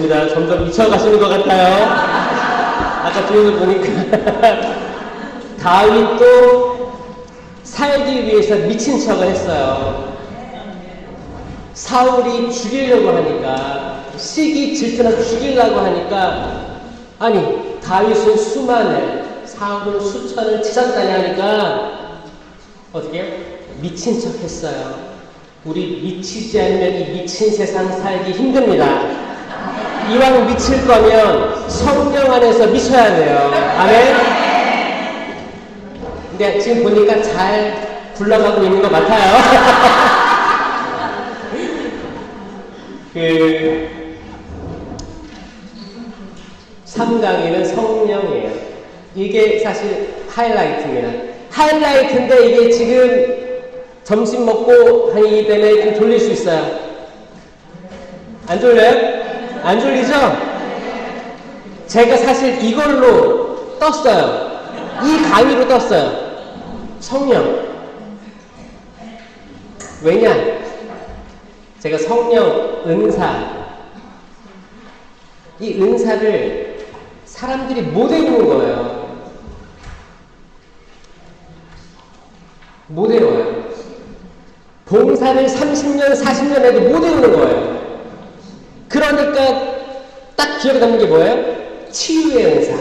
있습니다. 점점 미쳐가시는 것 같아요. 아까 비유를 보니까 다윗도 살기 위해서 미친 척을 했어요. 사울이 죽이려고 하니까, 시기 질투나서 죽이려고 하니까, 아니 다윗은 수만을, 사울은 수천을 치셨다니 하니까 어떻게 해요? 미친 척 했어요. 우리 미치지 않으면 이 미친 세상 살기 힘듭니다. 이왕 미칠 거면 성령 안에서 미쳐야 돼요. 아멘? 근데 지금 보니까 잘 굴러가고 있는 것 같아요. 3강에는 성령이에요. 이게 사실 하이라이트입니다. 하이라이트인데 이게 지금 점심 먹고 하기 때문에 좀 졸릴 수 있어요. 안 졸려요? 안 졸리죠? 제가 사실 이걸로 떴어요. 이 강의로 떴어요. 성령. 왜냐? 제가 성령, 은사, 이 은사를 사람들이 못 외우는 거예요. 못 외워요. 봉사를 30년, 40년 해도 못 외우는 거예요. 그러니까 딱 기억에 남는 게 뭐예요? 치유의 은사,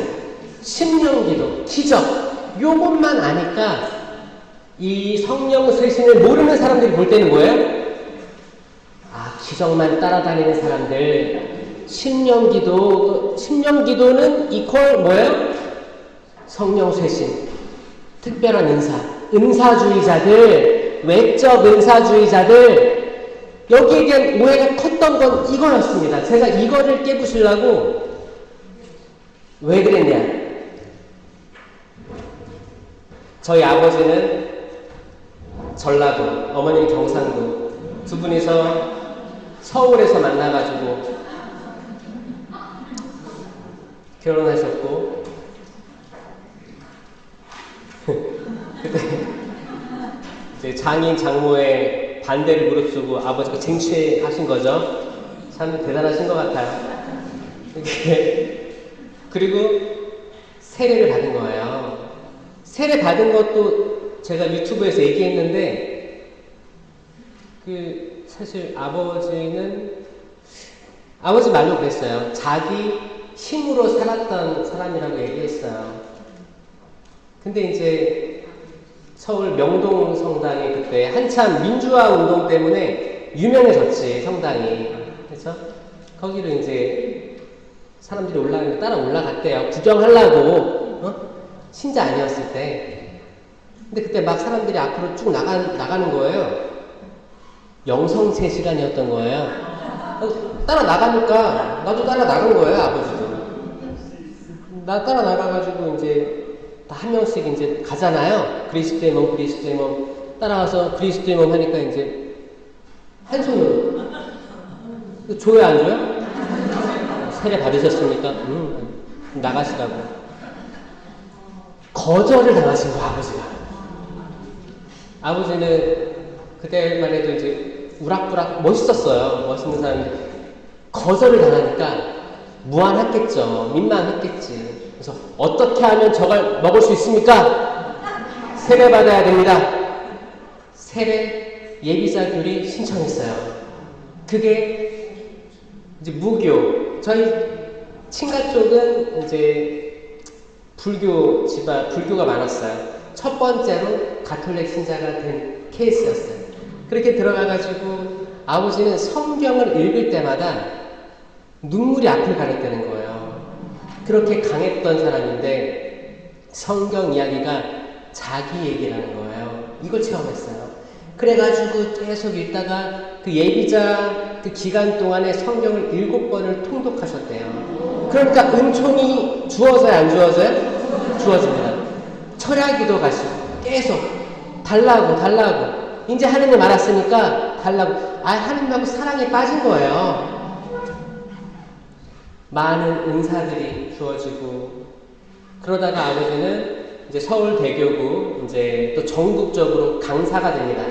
심령기도, 기적, 요것만 아니까 이 성령 쇄신을 모르는 사람들이 볼 때는 뭐예요? 아, 기적만 따라다니는 사람들, 심령기도는 이퀄 뭐예요? 성령 쇄신, 특별한 은사, 은사주의자들, 외적 은사주의자들, 여기에 대한 오해가 컸던 건 이거였습니다. 제가 이거를 깨부시려고 왜 그랬냐? 저희 아버지는 전라도, 어머님 경상도, 두 분이서 서울에서 만나가지고 결혼하셨고 그때 이제 장인 장모의 반대를 무릅쓰고 아버지가 쟁취하신 거죠. 참 대단하신 것 같아요. 그리고 세례를 받은 거예요. 세례 받은 것도 제가 유튜브에서 얘기했는데, 사실 아버지 말로 그랬어요. 자기 힘으로 살았던 사람이라고 얘기했어요. 근데 이제 서울 명동 성당이 그때 한참 민주화 운동 때문에 유명해졌지, 성당이. 그래서 거기로 이제 사람들이 따라 올라갔대요. 구경하려고, 신자 아니었을 때. 근데 그때 막 사람들이 앞으로 쭉 나가는 거예요. 영성체 시간이었던 거예요. 따라 나가니까 나도 따라 나간 거예요, 아버지도. 나 따라 나가가지고 이제 다 한 명씩 이제 가잖아요. 그리스도의 몸 따라가서 그리스도의 몸 하니까 이제 한 손으로 줘요, 안 줘요? 세례 받으셨습니까? 나가시라고. 거절을 당하신 거야, 아버지가. 아버지는 그때만 해도 이제 우락부락 멋있었어요. 멋있는 사람인데 거절을 당하니까 무안했겠죠. 민망했겠지. 그래서 어떻게 하면 저걸 먹을 수 있습니까? 세례 받아야 됩니다. 세례 예비자들이 신청했어요. 그게 이제 무교. 저희 친가 쪽은 이제 불교가 많았어요. 첫 번째로 가톨릭 신자가 된 케이스였어요. 그렇게 들어가가지고 아버지는 성경을 읽을 때마다 눈물이 앞을 가렸다는 거예요. 그렇게 강했던 사람인데 성경 이야기가 자기 얘기라는 거예요. 이걸 체험했어요. 그래가지고 계속 읽다가 그 예비자 그 기간 동안에 성경을 7번을 통독하셨대요. 그러니까 은총이 주어져요, 안 주어져요? 주어집니다. 철야기도 가시고 계속 달라고 이제 하느님 알았으니까 달라고. 하느님하고 사랑에 빠진 거예요. 많은 은사들이 주어지고 그러다가 아버지는 이제 서울대교구 이제 또 전국적으로 강사가 됩니다.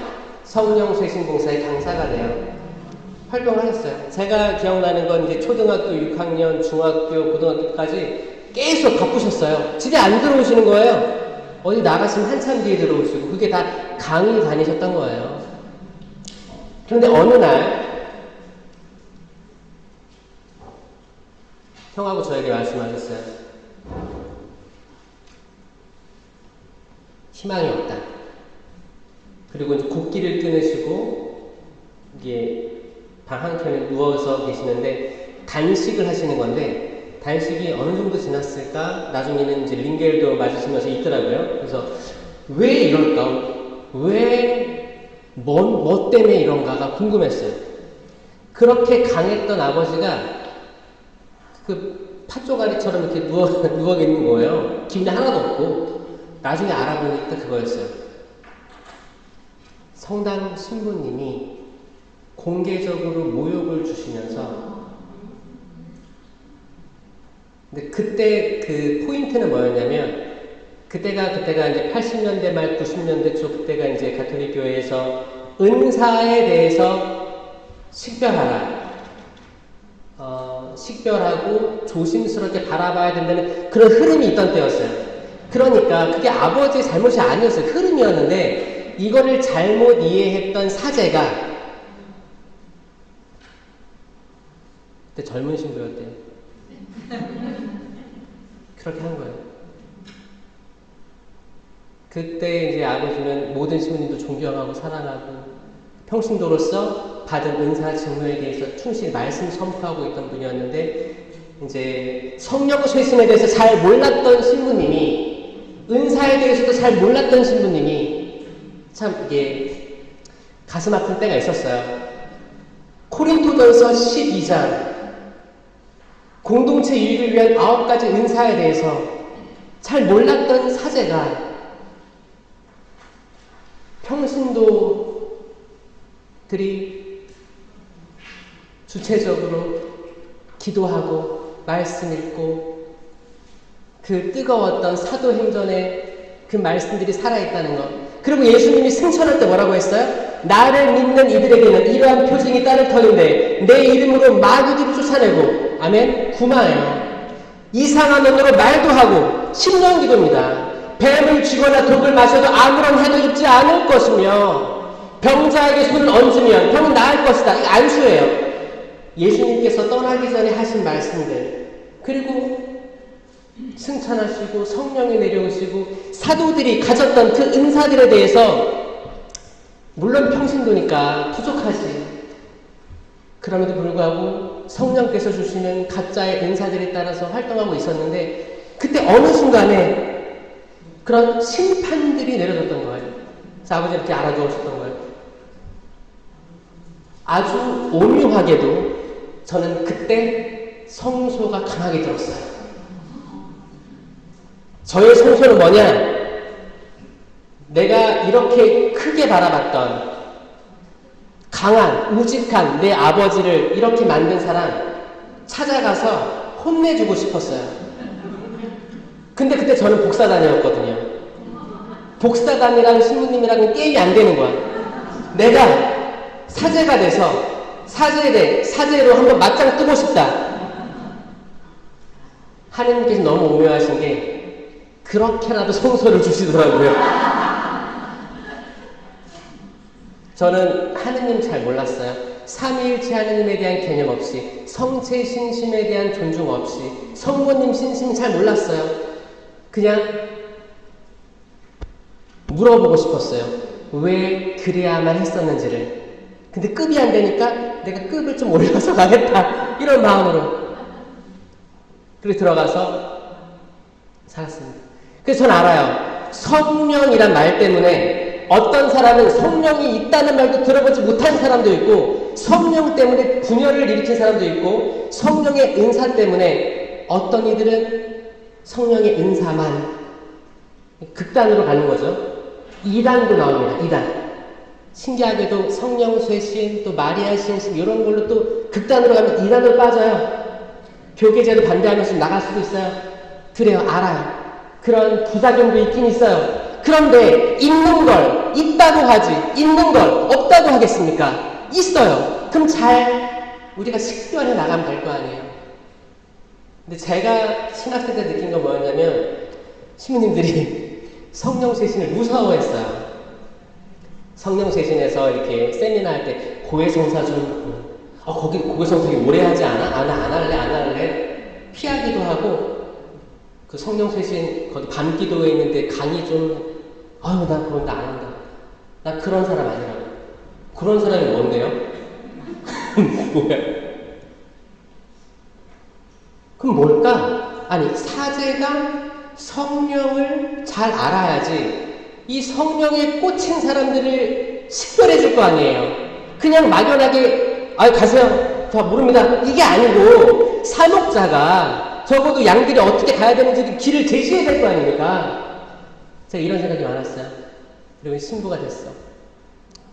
성령 쇄신 봉사의 강사가 돼요. 활동을 하셨어요. 제가 기억나는 건 이제 초등학교 6학년, 중학교, 고등학교까지 계속 바쁘셨어요. 집에 안 들어오시는 거예요. 어디 나가시면 한참 뒤에 들어오시고, 그게 다 강의 다니셨던 거예요. 그런데 어느 날 형하고 저에게 말씀하셨어요. 희망이 없다. 그리고 이제 곡기를 끊으시고 이게 방 한켠에 누워서 계시는데 단식을 하시는 건데, 단식이 어느 정도 지났을까? 나중에는 이제 링겔도 맞으시면서 있더라고요. 그래서 왜 이럴까? 뭐 때문에 이런가가 궁금했어요. 그렇게 강했던 아버지가 그 팥조가리처럼 이렇게 누워 있는 거예요. 기운이 하나도 없고. 나중에 알아보니까 그거였어요. 성당 신부님이 공개적으로 모욕을 주시면서, 근데 그때 그 포인트는 뭐였냐면, 그때가 이제 80년대 말 90년대 초, 그때가 이제 가톨릭 교회에서 은사에 대해서 식별하라. 식별하고 조심스럽게 바라봐야 된다는 그런 흐름이 있던 때였어요. 그러니까 그게 아버지의 잘못이 아니었어요. 흐름이었는데, 이거를 잘못 이해했던 사제가, 그때 젊은 신부였대요. 그렇게 한 거예요. 그때 이제 아버지는 모든 신부님도 존경하고 사랑하고 평신도로서 받은 은사 직무에 대해서 충실히 말씀 선포하고 있던 분이었는데, 이제 성령 쇠심에 대해서 잘 몰랐던 신부님이, 은사에 대해서도 잘 몰랐던 신부님이 참 이게 가슴 아픈 때가 있었어요. 코린토전서 12장 공동체 유익을 위한 9가지 은사에 대해서 잘 몰랐던 사제가 평신도들이 주체적으로 기도하고 말씀 읽고 그 뜨거웠던 사도행전의 그 말씀들이 살아있다는 것. 그리고 예수님이 승천할 때 뭐라고 했어요? 나를 믿는 이들에게는 이러한 표징이 따를 터인데 내 이름으로 마귀들을 쫓아내고, 아멘, 구마예요. 이상한 언어로 말도 하고, 심령 기도입니다. 뱀을 쥐거나 독을 마셔도 아무런 해도 입지 않을 것이며 병자에게 손을 얹으면 병은 나을 것이다. 이거 안수예요. 예수님께서 떠나기 전에 하신 말씀들, 그리고 승천하시고 성령이 내려오시고 사도들이 가졌던 그 은사들에 대해서, 물론 평신도니까 부족하지. 그럼에도 불구하고 성령께서 주시는 각자의 은사들에 따라서 활동하고 있었는데, 그때 어느 순간에 그런 심판들이 내려졌던 거예요. 그래서 아버지는 이렇게 알아두었었던 거예요. 아주 오묘하게도 저는 그때 성소가 강하게 들었어요. 저의 성소는 뭐냐? 내가 이렇게 크게 바라봤던 강한, 우직한 내 아버지를 이렇게 만든 사람 찾아가서 혼내주고 싶었어요. 근데 그때 저는 복사단이었거든요. 복사단이랑 신부님이랑 게임이 안 되는 거야. 내가 사제가 돼서 사제로 한번 맞짱 뜨고 싶다. 하느님께서 너무 오묘하신 게 그렇게라도 성소를 주시더라고요. 저는 하느님 잘 몰랐어요. 삼위일체 하느님에 대한 개념 없이, 성체 신심에 대한 존중 없이, 성모님 신심 잘 몰랐어요. 그냥 물어보고 싶었어요. 왜 그래야만 했었는지를. 근데 급이 안 되니까 내가 급을 좀 올려서 가겠다, 이런 마음으로. 그리고 들어가서 살았습니다. 그래서 전 알아요. 성령이란 말 때문에 어떤 사람은 성령이 있다는 말도 들어보지 못한 사람도 있고, 성령 때문에 분열을 일으킨 사람도 있고, 성령의 은사 때문에 어떤 이들은 성령의 은사만 극단으로 가는 거죠. 이단도 나옵니다. 이단. 신기하게도 성령 쇄신, 또 마리아 신심, 이런 걸로 또 극단으로 가면 이단으로 빠져요. 교계제도 반대하면서 나갈 수도 있어요. 그래요, 알아요. 그런 부작용도 있긴 있어요. 그런데 있는 걸 있다고 하지, 있는 걸 없다고 하겠습니까? 있어요. 그럼 잘 우리가 식별해 나가면 될 거 아니에요. 근데 제가 신학생 때 느낀 건 뭐였냐면 시민님들이 성령 세신을 무서워했어요. 성령 세신에서 이렇게 세미나 할 때 고해성사 좀 거기 고해성사 되게 오래 하지 않아? 안 할래? 피하기도 하고 그 성령 세신 거기 밤기도에 있는데 강의 좀 나 그건 나 안 한다. 나 그런 사람 아니라고. 그런 사람이 뭔데요? 뭐야? 그럼 뭘까? 아니, 사제가 성령을 잘 알아야지 이 성령에 꽂힌 사람들을 식별해 줄 거 아니에요. 그냥 막연하게 가세요. 저 모릅니다. 이게 아니고 사목자가 적어도 양들이 어떻게 가야 되는지 길을 제시해야 될 거 아닙니까? 제가 이런 생각이 많았어요. 그리고 신부가 됐어.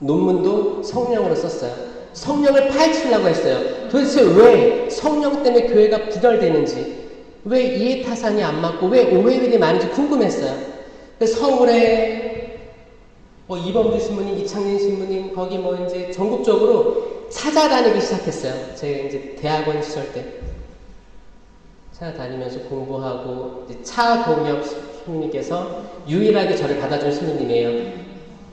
논문도 성령으로 썼어요. 성령을 파헤치려고 했어요. 도대체 왜 성령 때문에 교회가 분열되는지, 왜 이해타산이 안 맞고 왜 오해들이 많은지 궁금했어요. 서울에 이범주 신부님, 이창진 신부님 거기 이제 전국적으로 찾아다니기 시작했어요. 제가 이제 대학원 시절 때 찾아다니면서 공부하고 이제 차동엽 신부님께서 유일하게 저를 받아준 신부님이에요.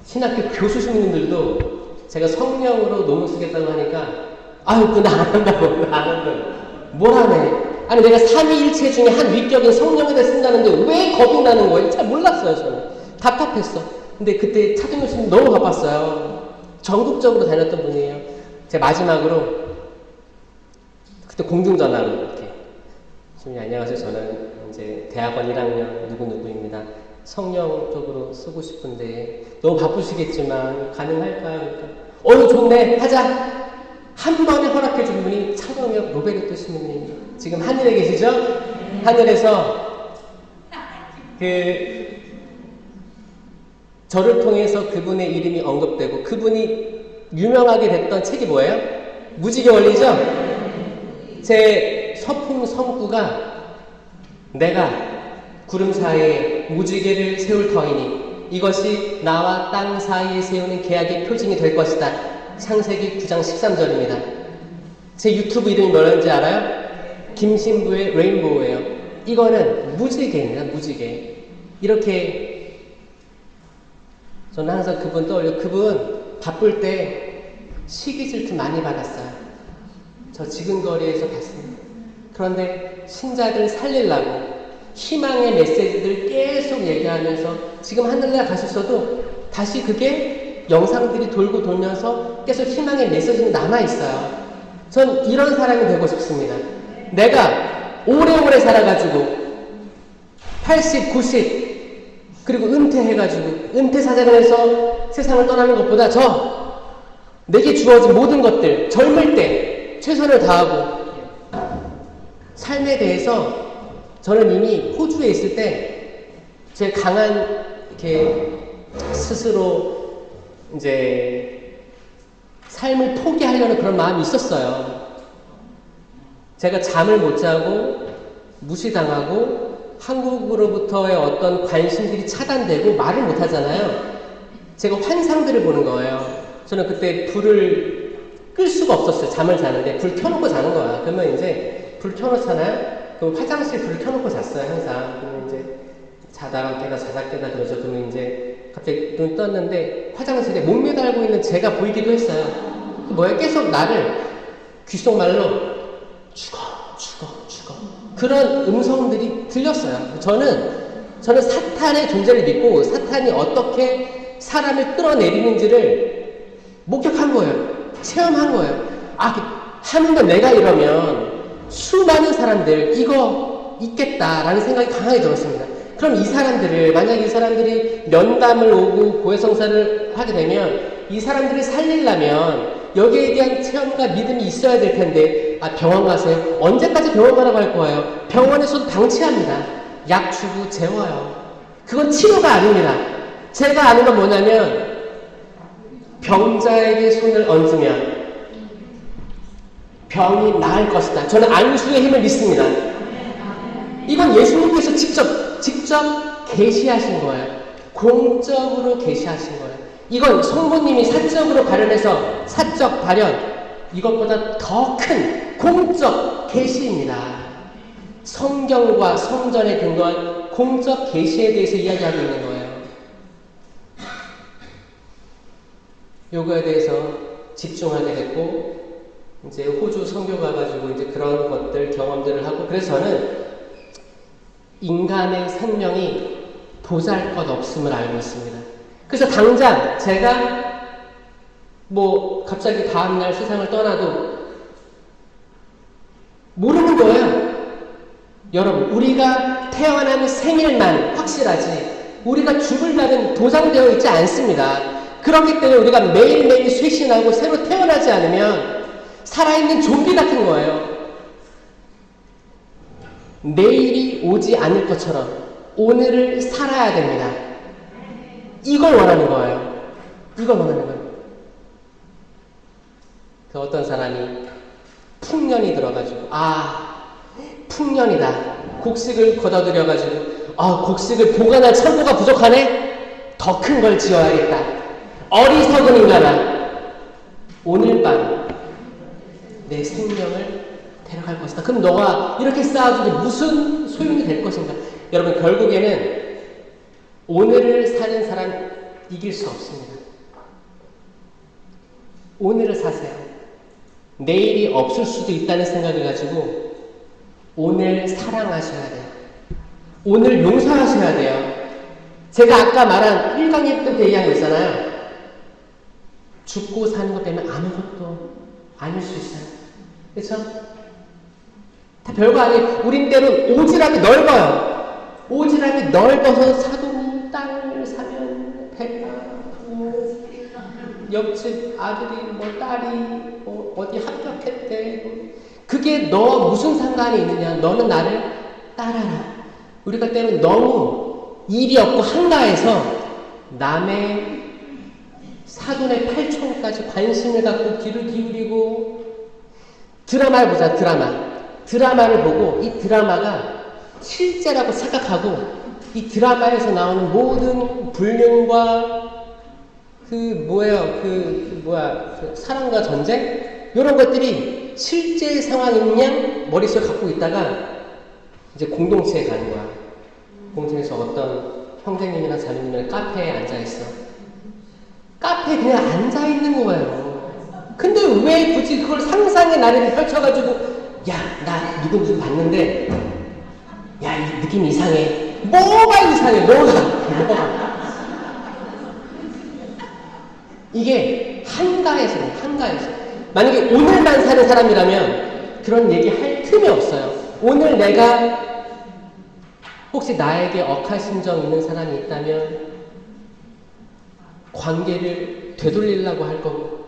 신학교 교수 신부님들도 제가 성령으로 논문 쓰겠다고 하니까 그거 나 안 한다고. 나 안 한다고. 뭘 하네. 아니 내가 삼위일체 중에 한 위격인 성령에다 쓴다는데 왜 겁이 나는 거예요? 잘 몰랐어요. 저는 답답했어. 근데 그때 차동엽 신부님 너무 바빴어요. 전국적으로 다녔던 분이에요. 제가 마지막으로 그때 공중전화로 이렇게 주님 안녕하세요. 저는 이제 대학원 1학년 누구누구입니다. 성령 쪽으로 쓰고 싶은데 너무 바쁘시겠지만 가능할까요? 그러니까 좋네. 하자. 한 번에 허락해 준 분이 차동엽 로베르토 신부님이 지금 하늘에 계시죠? 하늘에서 저를 통해서 그분의 이름이 언급되고 그분이 유명하게 됐던 책이 뭐예요? 무지개 원리죠? 제 서품 성구가 내가 구름 사이에 무지개를 세울 터이니 이것이 나와 땅 사이에 세우는 계약의 표징이 될 것이다. 창세기 9장 13절입니다. 제 유튜브 이름이 뭐라는지 알아요? 김신부의 레인보우예요. 이거는 무지개입니다. 무지개. 이렇게 저는 항상 그분 떠올려. 그분 바쁠 때 시기 질투 많이 받았어요. 저 지근거리에서 봤습니다. 그런데 신자들 살리려고 희망의 메시지들 계속 얘기하면서 지금 하늘나라 가셨어도 다시 그게 영상들이 돌고 돌면서 계속 희망의 메시지가 남아있어요. 전 이런 사람이 되고 싶습니다. 내가 오래오래 살아가지고 80, 90 그리고 은퇴해가지고 은퇴사자단에서 세상을 떠나는 것보다 내게 주어진 모든 것들 젊을 때 최선을 다하고 삶에 대해서 저는 이미 호주에 있을 때 제 강한 이렇게 스스로 이제 삶을 포기하려는 그런 마음이 있었어요. 제가 잠을 못 자고 무시당하고 한국으로부터의 어떤 관심들이 차단되고 말을 못 하잖아요. 제가 환상들을 보는 거예요. 저는 그때 불을 끌 수가 없었어요. 잠을 자는데 불 켜놓고 자는 거야. 그러면 이제 불 켜놓잖아요. 그럼 화장실 불을 켜놓고 잤어요, 항상. 그러면 이제 자다가 깨다 그러죠. 그러면 이제 갑자기 눈 떴는데 화장실에 못 매달고 있는 제가 보이기도 했어요. 계속 나를 귓속말로 죽어. 그런 음성들이 들렸어요. 저는 사탄의 존재를 믿고 사탄이 어떻게 사람을 끌어내리는지를 목격한 거예요. 체험한 거예요. 하는데 내가 이러면 수많은 사람들 이거 있겠다라는 생각이 강하게 들었습니다. 그럼 만약 이 사람들이 면담을 오고 고해성사를 하게 되면 이 사람들을 살리려면 여기에 대한 체험과 믿음이 있어야 될 텐데 병원 가세요. 언제까지 병원 가라고 할 거예요? 병원에서도 방치합니다. 약 주고 재워요. 그건 치료가 아닙니다. 제가 아는 건 뭐냐면 병자에게 손을 얹으면 병이 나을 것이다. 저는 안수의 힘을 믿습니다. 이건 예수님께서 직접 계시하신 거예요. 공적으로 계시하신 거예요. 이건 성부님이 사적으로 발현해서 사적 발현 이것보다 더 큰 공적 계시입니다. 성경과 성전에 근거한 공적 계시에 대해서 이야기하고 있는 거예요. 요거에 대해서 집중하게 됐고, 이제 호주 선교 가가지고 이제 그런 것들 경험들을 하고, 그래서 저는 인간의 생명이 보잘것없음을 알고 있습니다. 그래서 당장 제가 갑자기 다음날 세상을 떠나도 모르는 거예요. 여러분, 우리가 태어난 생일만 확실하지 우리가 죽을 날은 보장되어 있지 않습니다. 그렇기 때문에 우리가 매일매일 쇄신하고 새로 태어나지 않으면 살아있는 좀비 같은 거예요. 내일이 오지 않을 것처럼 오늘을 살아야 됩니다. 이걸 원하는 거예요. 이걸 원하는 거예요. 그 어떤 사람이 풍년이 들어가지고, 풍년이다. 곡식을 걷어들여가지고, 곡식을 보관할 창고가 부족하네? 더 큰 걸 지어야겠다. 어리석은 인간아, 오늘 밤 내 생명을 데려갈 것이다. 그럼 너가 이렇게 쌓아준 게 무슨 소용이 될 것인가? 여러분, 결국에는 오늘을 사는 사람 이길 수 없습니다. 오늘을 사세요. 내일이 없을 수도 있다는 생각을 가지고 오늘 사랑하셔야 돼요. 오늘 용서하셔야 돼요. 제가 아까 말한 1강의 때부터 얘기한 거 있잖아요. 죽고 사는 것 때문에 아무것도 아닐 수 있어요. 그렇죠? 다 별거 아니에요. 우린 때는 오지랖이 넓어요. 오지랖이 넓어서 사돈이 땅을 사면 배가 옆집 아들이 딸이 어디 합격했대. 그게 너 무슨 상관이 있느냐. 너는 나를 따라라. 우리가 때는 너무 일이 없고 한가해서 남의 사돈의 팔촌까지 관심을 갖고 귀를 기울이고. 드라마를 보자. 드라마를 보고 이 드라마가 실제라고 생각하고 이 드라마에서 나오는 모든 불륜과 사랑과 전쟁? 이런 것들이 실제 상황인 양 머릿속에 갖고 있다가 이제 공동체에 가는 거야. 공동체에서 어떤 형제님이나 자매님이나 카페에 앉아있어. 카페에 그냥 앉아있는 거예요. 근데 왜 굳이 그걸 상상의 나래를 펼쳐가지고, 야, 나 누구 봤는데, 야, 이 느낌이 이상해. 뭐가 이상해? 뭐가. 이게 한가해서. 만약에 오늘만 사는 사람이라면 그런 얘기 할 틈이 없어요. 오늘 내가 혹시 나에게 억하심정 있는 사람이 있다면 관계를 되돌리려고 할 거고,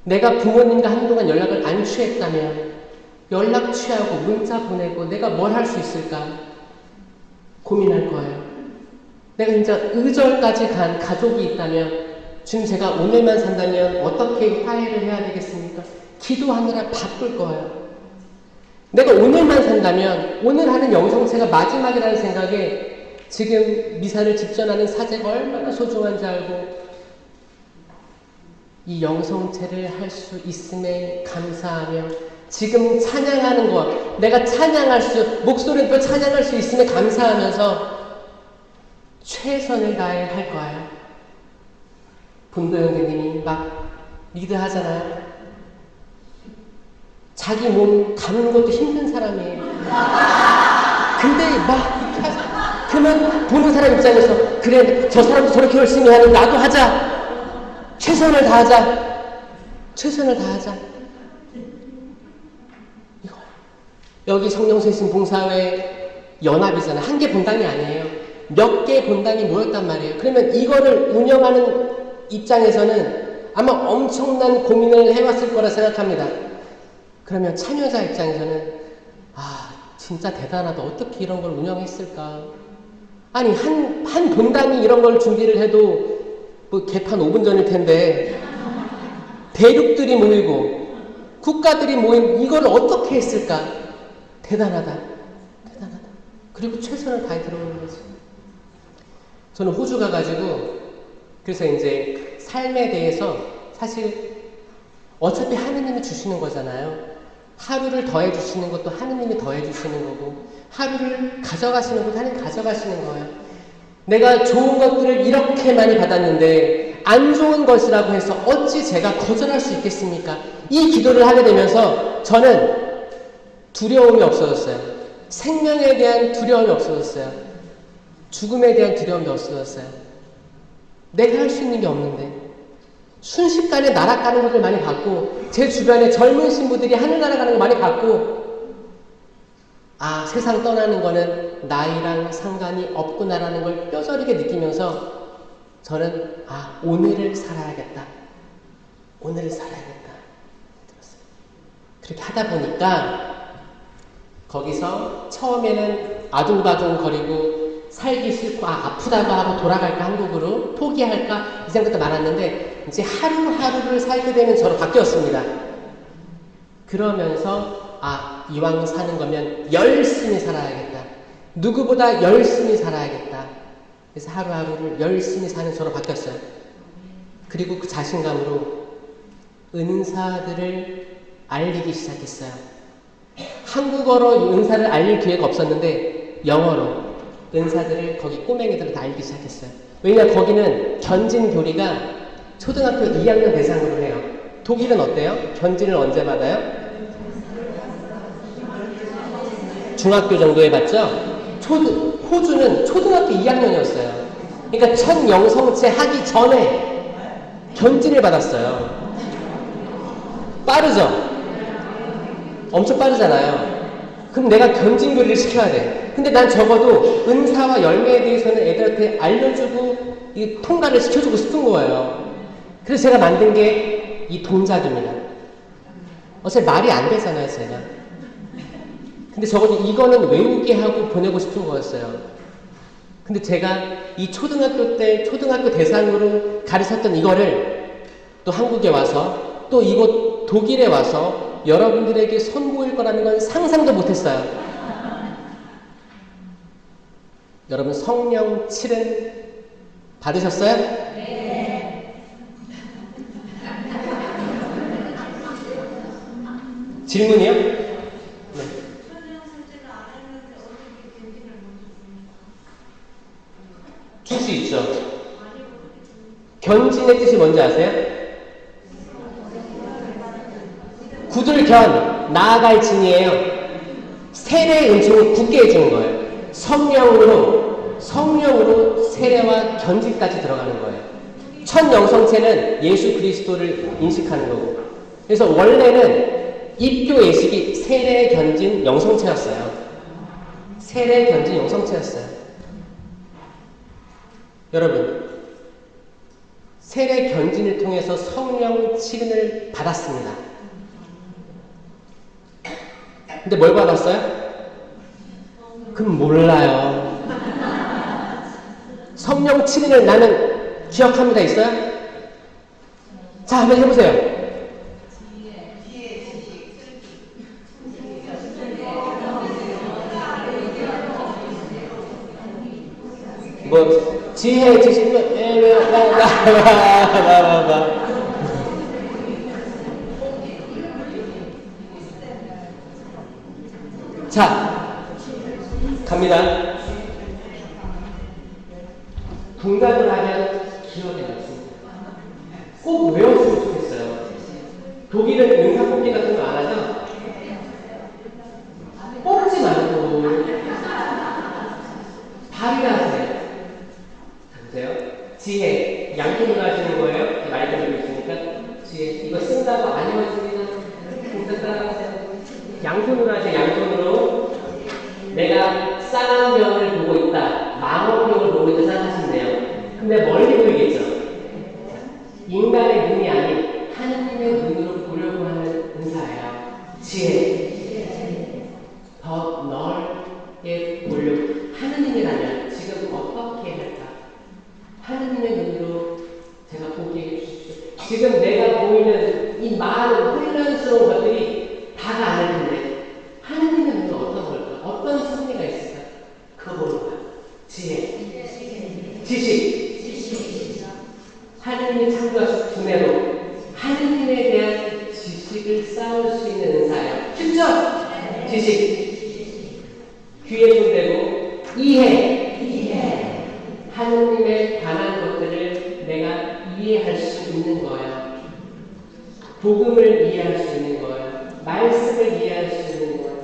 내가 부모님과 한동안 연락을 안 취했다면 연락 취하고 문자 보내고 내가 뭘 할 수 있을까 고민할 거예요. 내가 진짜 의절까지 간 가족이 있다면 지금 제가 오늘만 산다면 어떻게 화해를 해야 되겠습니까? 기도하느라 바쁠 거예요. 내가 오늘만 산다면 오늘 하는 영성체가 마지막이라는 생각에 지금 미사를 직전하는 사제가 얼마나 소중한지 알고 이 영성체를 할 수 있음에 감사하며 지금 찬양하는 것, 내가 목소리로 찬양할 수 있음에 감사하면서 최선을 다해 할 거예요. 본도 형제님이 막 리드하잖아요. 자기 몸 가누는 것도 힘든 사람이에요. 근데 막 이렇게 하자. 그러면 보는 사람 입장에서 그래, 저 사람도 저렇게 열심히 하는 나도 하자. 최선을 다하자. 이거 여기 성령세신 봉사회 연합이잖아요. 한 개 본당이 아니에요. 몇 개 본당이 모였단 말이에요. 그러면 이거를 운영하는 입장에서는 아마 엄청난 고민을 해왔을 거라 생각합니다. 그러면 참여자 입장에서는 진짜 대단하다. 어떻게 이런 걸 운영했을까? 아니 한 본당이 이런 걸 준비를 해도 개판 5분 전일 텐데 대륙들이 모이고 국가들이 모인 이걸 어떻게 했을까? 대단하다. 그리고 최선을 다해 들어오는 거지. 저는 호주 가가지고 그래서 이제 삶에 대해서 사실 어차피 하느님이 주시는 거잖아요. 하루를 더해 주시는 것도 하느님이 더해 주시는 거고, 하루를 가져가시는 것도 하느님이 가져가시는 거예요. 내가 좋은 것들을 이렇게 많이 받았는데 안 좋은 것이라고 해서 어찌 제가 거절할 수 있겠습니까? 이 기도를 하게 되면서 저는 두려움이 없어졌어요. 생명에 대한 두려움이 없어졌어요. 죽음에 대한 두려움이 없어졌어요. 내가 할 수 있는 게 없는데 순식간에 날아가는 것을 많이 봤고, 제 주변에 젊은 신부들이 하늘 날아가는 걸 많이 봤고, 아, 세상 떠나는 거는 나이랑 상관이 없구나라는 걸 뼈저리게 느끼면서 저는 아, 오늘을 살아야겠다. 오늘을 살아야겠다. 그렇게 하다 보니까 거기서 처음에는 아둥바둥거리고 살기 싫고 아프다고 하고 돌아갈까 한국으로 포기할까 이 생각도 많았는데 이제 하루하루를 살게 되는 저로 바뀌었습니다. 그러면서 이왕 사는 거면 열심히 살아야겠다. 누구보다 열심히 살아야겠다. 그래서 하루하루를 열심히 사는 저로 바뀌었어요. 그리고 그 자신감으로 은사들을 알리기 시작했어요. 한국어로 은사를 알릴 기회가 없었는데 영어로 은사들을 거기 꼬맹이들한테 알기 시작했어요. 왜냐하면 거기는 견진 교리가 초등학교 2학년 대상으로 해요. 독일은 어때요? 견진을 언제 받아요? 중학교 정도에 받죠? 호주는 초등학교 2학년이었어요. 그러니까 첫 영성체 하기 전에 견진을 받았어요. 빠르죠? 엄청 빠르잖아요. 그럼 내가 견진 교리를 시켜야 돼. 근데 난 적어도 은사와 열매에 대해서는 애들한테 알려주고 이 통과를 시켜주고 싶은 거예요. 그래서 제가 만든 게 이 동작입니다. 어차피 말이 안 되잖아요, 제가. 근데 적어도 이거는 외우게 하고 보내고 싶은 거였어요. 근데 제가 이 초등학교 때 초등학교 대상으로 가르쳤던 이거를 또 한국에 와서 또 이곳 독일에 와서 여러분들에게 선보일 거라는 건 상상도 못했어요. 여러분 성령 7은 받으셨어요? 네. 질문이요? 네. 줄 수 있죠. 견진의 뜻이 뭔지 아세요? 굳을견, 나아갈 진이에요. 세례의 은총을 굳게 해주는 거예요. 성령으로 세례와 견진까지 들어가는 거예요. 첫 영성체는 예수 그리스도를 인식하는 거고. 그래서 원래는 입교 예식이 세례 견진 영성체였어요. 세례 견진 영성체였어요. 여러분, 세례 견진을 통해서 성령 칠인을 받았습니다. 근데 뭘 받았어요? 그럼 몰라요. 성령 칠인을 나는 기억합니다. 있어요? 자, 한번 해보세요. 뭐 지혜, 지식, 자, 갑니다. 동작을 하면 기억에 남습니다. 꼭 외웠으면 좋겠어요. 독일은 은사 뽑기 같은 거 안 하죠? 뽑지 말고 발휘를 하세요. 보세요. 지혜, 양손으로 하시는 거예요? 말 들리고 있으니까. 지혜, 이거 쓴다고 안 해봤습니다. 일단 따라하세요. 양손으로 하세요. 양손으로. 내가 쌍벽을 보고 있다. 망원경을 보고 있다 생각하시면 돼요. 근데 멀리 보이겠죠? 인간의 눈이 아닌 하나님의 눈으로 보려고 하는 은사예요. 지혜. 더 넓게 보려고. 하느님이라면 지금 어떻게 할까? 하느님의 눈으로 제가 보게 해주십시오. 지금 내가 보이는 이 많은 혼란스러운 것들이 다가 않을 텐데 하느님의 눈은 어떤 걸까? 어떤 승리가 있을까? 그거 보는 거야. 지혜, 지식. 하느님이 창조하신 두뇌로 하느님에 대한 지식을 쌓을 수 있는 은사예요. 쉽죠? 지식. 귀에 손대고 이해. 하느님에 관한 것들을 내가 이해할 수 있는 거예요. 복음을 이해할 수 있는 거예요. 말씀을 이해할 수 있는 거예요.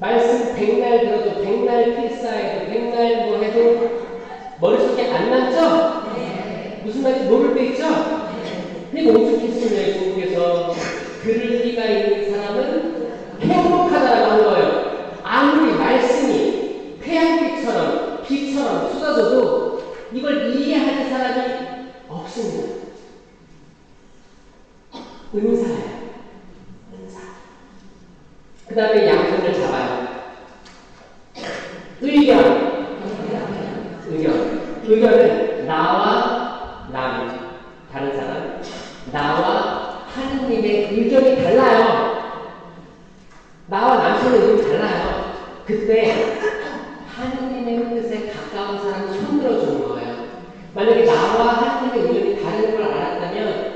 말씀 100날 들어도 100날 필사해도 100날 뭐 해도 머릿속에 안 남죠? 무슨 말인지 모를 때 있죠? 근데 오죽했으면 중국에서 그릇기가 있는 사람은 행복하다라고 하는 거예요. 아무리 말씀이 태양빛처럼 비처럼 쏟아져도 이걸 이해하는 사람이 없습니다. 은사예요. 은사. 그 다음에 양손을 잡아요. 의견은 나와 남, 다른 사람, 나와 하느님의 의견이 달라요. 나와 남편의 의견이 달라요. 그때 하느님의 뜻에 가까운 사람을 손들어주는 거예요. 만약에 나와 하느님의 의견이 다른 걸 알았다면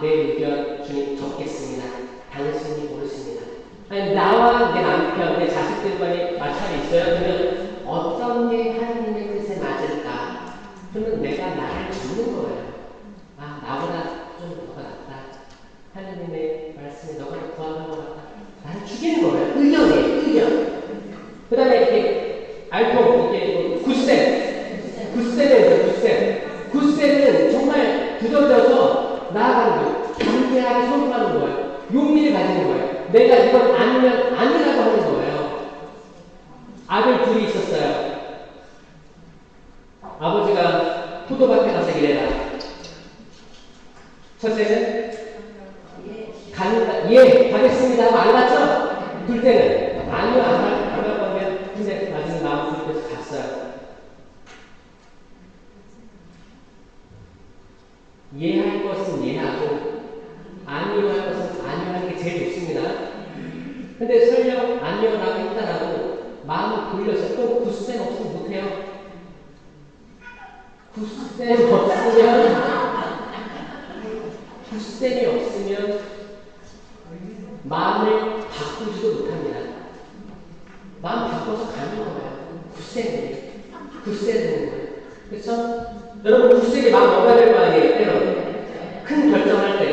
내 의견 중에 적겠습니다. 당신이 모르십니다. 아니, 나와 내 남편, 내 자식들과의 마찰이 있어요. 그러면 어떤 게 하느님의 뜻에 맞을까? 그러면 내가 나를 죽는 거예요. 나보다 좀 너가 낫다. 하느님의 말씀에 너가 구하는 것 같다. 나를 죽이는 거예요. 의견. 그 다음에 이렇게 알통, 이게 굳셈. 굳셈은 정말 굳어져서 나아가는 거예요. 담대하게 선포하는 거예요. 용기를 가지는 거예요. 내가 이건 아니면 아니라고 하는 거예요. 아들 둘이 있었어요. 아버지가 포도밭에 가서 일해라. 첫째는 가겠습니다 하고 안 갔죠? 둘째는 아니요 안 갈 거면 근데 나중에 마음 불편해서 갔어요. 이해할 것은 이해하고 아니요 할 것은 아니요 하는 게 제일 좋습니다. 근데 설령 아니요라고 했다라도 마음이 돌려서 또 굳셈 없으면 못해요. 굳셈이 없으면 마음을 바꾸지도 못합니다. 마음 바꿔서 가는 거예요. 굳셈되는 거예요. 그렇죠? 여러분 굳세게 마음 먹어야 될 거 아니에요? 때론 큰 결정할 때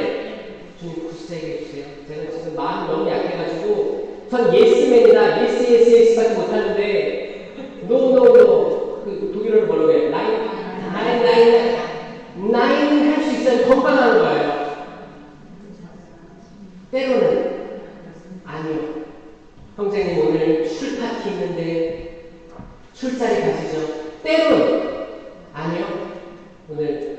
주님 굳세게 해주세요. 제가 지금 마음이 너무 약해가지고 전 예스맨이나 예스밖에 못하는데 노 그 독일어로 뭐라고 해요? 나인 할 수 있어야 건강한 거예요. 때로는 아니요. 형제님 오늘 술 파티 있는데 술자리 가시죠. 때로는 아니요. 오늘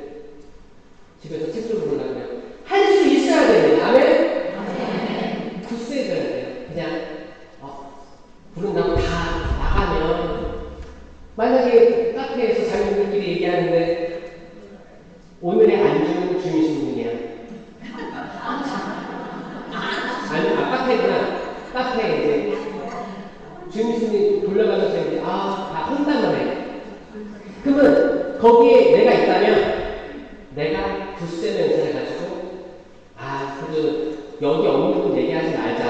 집에서 책 좀 보려고요. 할 수 있어야 됩니다. 아멘? 굳세져야 돼요. 그냥 부른다고 다 나가면 만약에 카페에서 자녀들끼리 얘기하는데 오늘의 안주는 주미신분이야. 아니, 카페구나. 카페에 이제 주미신이 돌려가면서 이제 다 혼담을 해. 그러면 거기에 내가 있다면 내가 굳세 명세를 가지고 그래도 여기 없는 분 얘기하지 말자.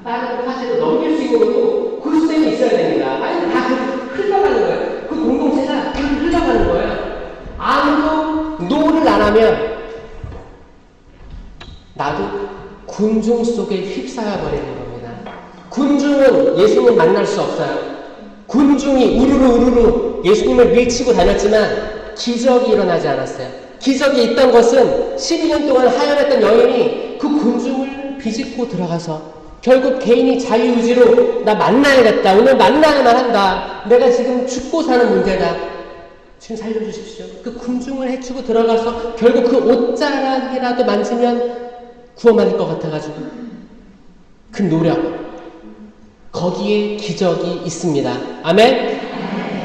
다른 화제로 넘길 수 있는 것도 굳셈이 있어야 됩니다. 아니 다 흘러가는 거예요. 그 공동체가 흘러가는 거예요. 아무도 노를 안 하면 나도 군중 속에 휩싸여 버리는 겁니다. 군중은 예수님 만날 수 없어요. 군중이 우르르 예수님을 밀치고 다녔지만 기적이 일어나지 않았어요. 기적이 있던 것은 12년 동안 하혈했던 여인이 그 군중을 비집고 들어가서 결국 개인이 자유의지로 나 만나야겠다. 오늘 만나야만 한다. 내가 지금 죽고 사는 문제다. 지금 살려주십시오. 그 군중을 해치고 들어가서 결국 그 옷자락이라도 만지면 구원받을 것 같아가지고 그 노력 거기에 기적이 있습니다. 아멘?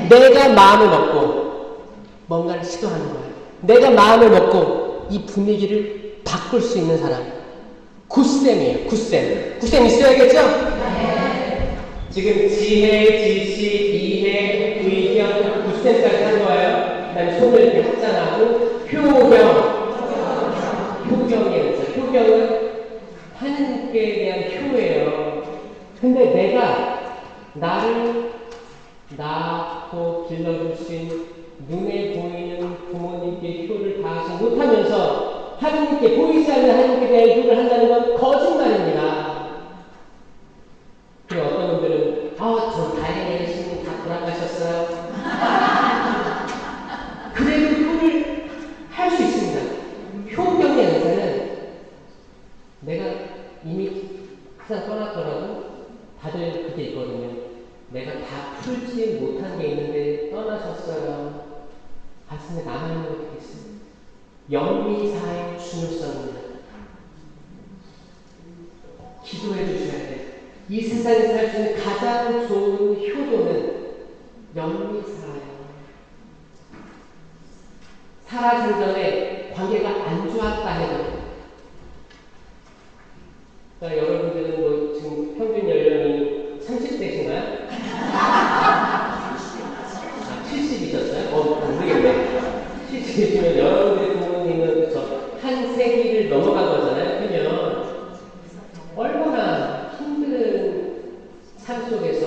내가 마음을 먹고 뭔가를 시도하는 거예요. 내가 마음을 먹고 이 분위기를 바꿀 수 있는 사람. 굳셈이에요. 굳셈 있어야겠죠? 지금 지혜, 지식, 이해, 의견, 굳셈까지 한 거예요. 그 다음에 손을 이렇게 확장하고 효경의 은사. 효경은 하느님께 대한 효예요. 근데 내가 나를 낳고 길러주신 눈에 보이는 부모님께 효를 다하지 못하면서 하느님께 보이지 않는 하느님께 대한 효를 한다는 건 거짓말입니다. 그리고 어떤 분들은 저 다행히 예수님 다 돌아가셨어요. 그래도 효를 할 수 있습니다. 효경의 은사는 내가 이미 항상 떠났더라도 다들 그게 있거든요. 내가 다 풀지 못한 게 있는데 떠나셨어요. 가슴에 남아있는 것도 있습니다. 영미사의 중요성입니다. 기도해 주셔야 돼요. 이 세상에서 할 수 있는 가장 좋은 효도는 영미사예요. 살아생전에 관계가 안 좋았다 해도, 그러니까 여러분들은 뭐 지금 평균 연령이 30대신가요? 70이셨어요? 모르겠네. 70이시면 여러분들의 부모님은 그쵸? 한 세기를 넘어간 거잖아요. 그러면 얼마나 힘든 삶 속에서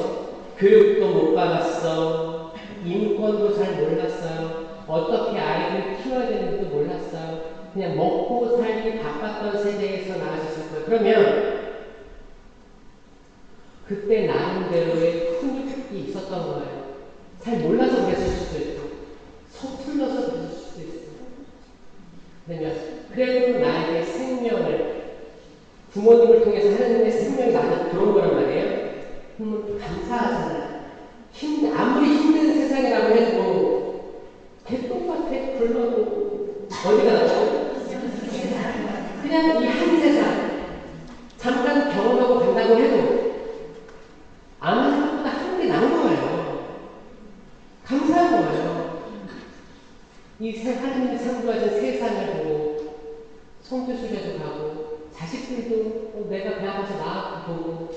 교육도 못 받았어, 인권도 잘 몰랐어요, 어떻게 아이를 키워야 되는지도 몰랐어요. 그냥 먹고 살기 바빴던 세대에서 나아졌을 거예요. 그러면 그때 나름대로의 훈육이 있었던 거예요. 잘 몰라서 그랬을 수도 있고 서툴러서 그랬을 수도 있어요. 그러면 그래도 나에게 생명을, 부모님을 통해서 하나님의 생명이 나한테 들어온 거란 말이에요. 그러면 감사하잖아요. 아무리 힘든 세상이라고 해도 개똥밭에 굴러도 어디가 나고 그냥 이 한 세상 잠깐 경험하고 간다고 해도 아무 생각보다 하는 게 나은 거예요. 감사한 거예요. 이 하나님이 창조하신 세상을 보고 성교수련도 가고 자식들도 내가 배 아파서 나아고 보고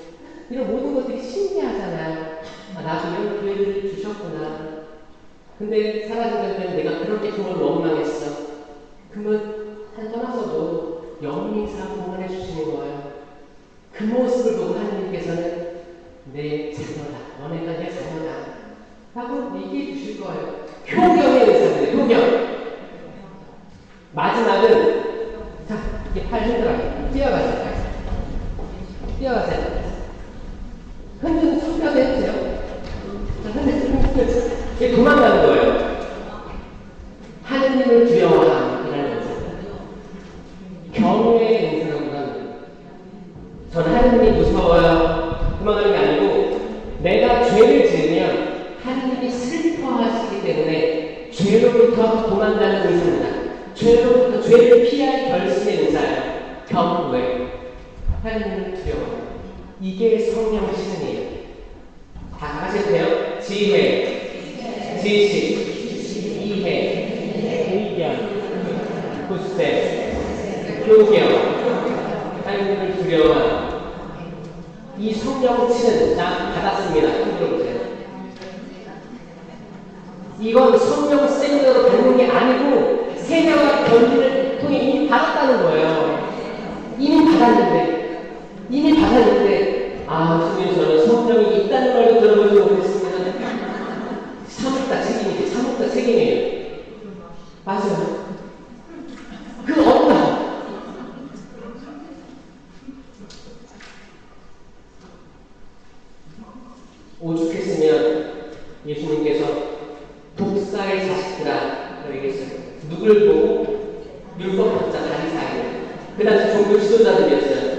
이런 모든 것들이 신기하잖아요. 나도 이런 기회를 주셨구나. 근데 살아생전 때는 내가 그렇게 정말 원망했어. 그러면 한 떠나서도 영리사 공헌해 주시는 거예요. 그 모습을 보고 하나님께서는 내 자녀다, 너네가 내 자녀다 라고 얘기해 주실 거예요. 효경의 의사입니다. 효경. 마지막은 자, 이게 팔 흔들어요. 뛰어가세요. 뛰어가세요. 흔드는 손가락 해주세요. 자, 흔드세요. 이게 도망가는 거예요. 하느님을 두려워함이라는 의사입니다. 경외의 의사라고 합니다. 저는 하느님이 무서워요. 도망가는 게 아니고 내가 죄를 지으면 하느님이 슬퍼하시기 때문에 죄로부터 도망가는 의사입니다. 죄로부터 죄를 피할 결심의 의사예요. 경외. 하느님을 두려워요. 이게 성령 신은이에요. 다 하셔도 돼요. 지혜, 지식, 이해, 의견, 구세, 교경, 하느님을 두려워하는 이 성령치는 나 받았습니다. 들어보세요. 이건 성령 세미나로 받는 게 아니고 세례와 견디를 통해 이미 받았다는 거예요. 이미 받았는데 주님 저는 성령이 있다는 말도 들어보지 못했습니다. 사뭇다 책임이에요. 맞아요. 그 어떤 오죽했으면 예수님께서 독사의 자식들아 얘기했어요. 누굴 보고 율법학자 바리사이들, 그 당시 종교 지도자들이었어요.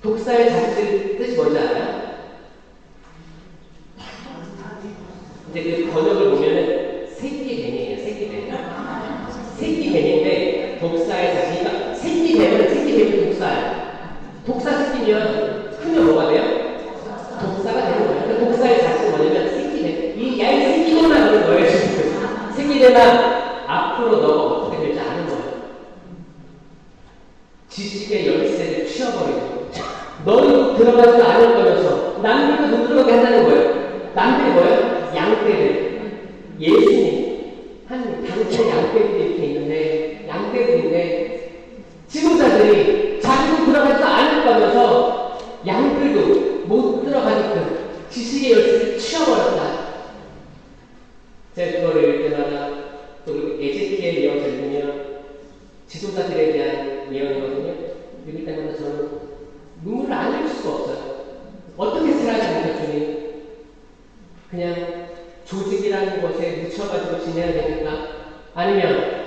독사의 자식들 뜻이 뭔지 알아요? 이제 그 번역을 보면은 새끼뱀이에요. 새끼뱀인데 독사의 자식. 그러니까 새끼뱀이 독사예요. 독사 새끼면 크면 뭐가 돼요? 독사가 되는 거예요. 그러니까 독사의 자식은 뭐냐면 새끼뱀. 야, 이 새끼뱀만 하는 거예요. 새끼뱀만 앞으로 너가 어떻게 될지 아는 거예요. 지식의 열쇠를 취어버리고 너희도 들어가지도 않을 거면서 남들도 못 들어가게 한다는 거예요. 남들이 뭐예요? 양떼들. 예수님, 당신의 양떼들이 이렇게 있는데, 양떼들인데 지도자들이 자기도 들어가지도 않을 열쇠를 치워버렸다. 제가 그거를 읽을 때마다 또 에제키엘 예언을 읽으면 지도자들에 대한 예언이거든요. 읽을 때마다 저는 눈물을 안 흘릴 수가 없어요. 어떻게 살아가는 것중에 그냥 조직이라는 것에 묻혀가지고 지내야 되는가? 아니면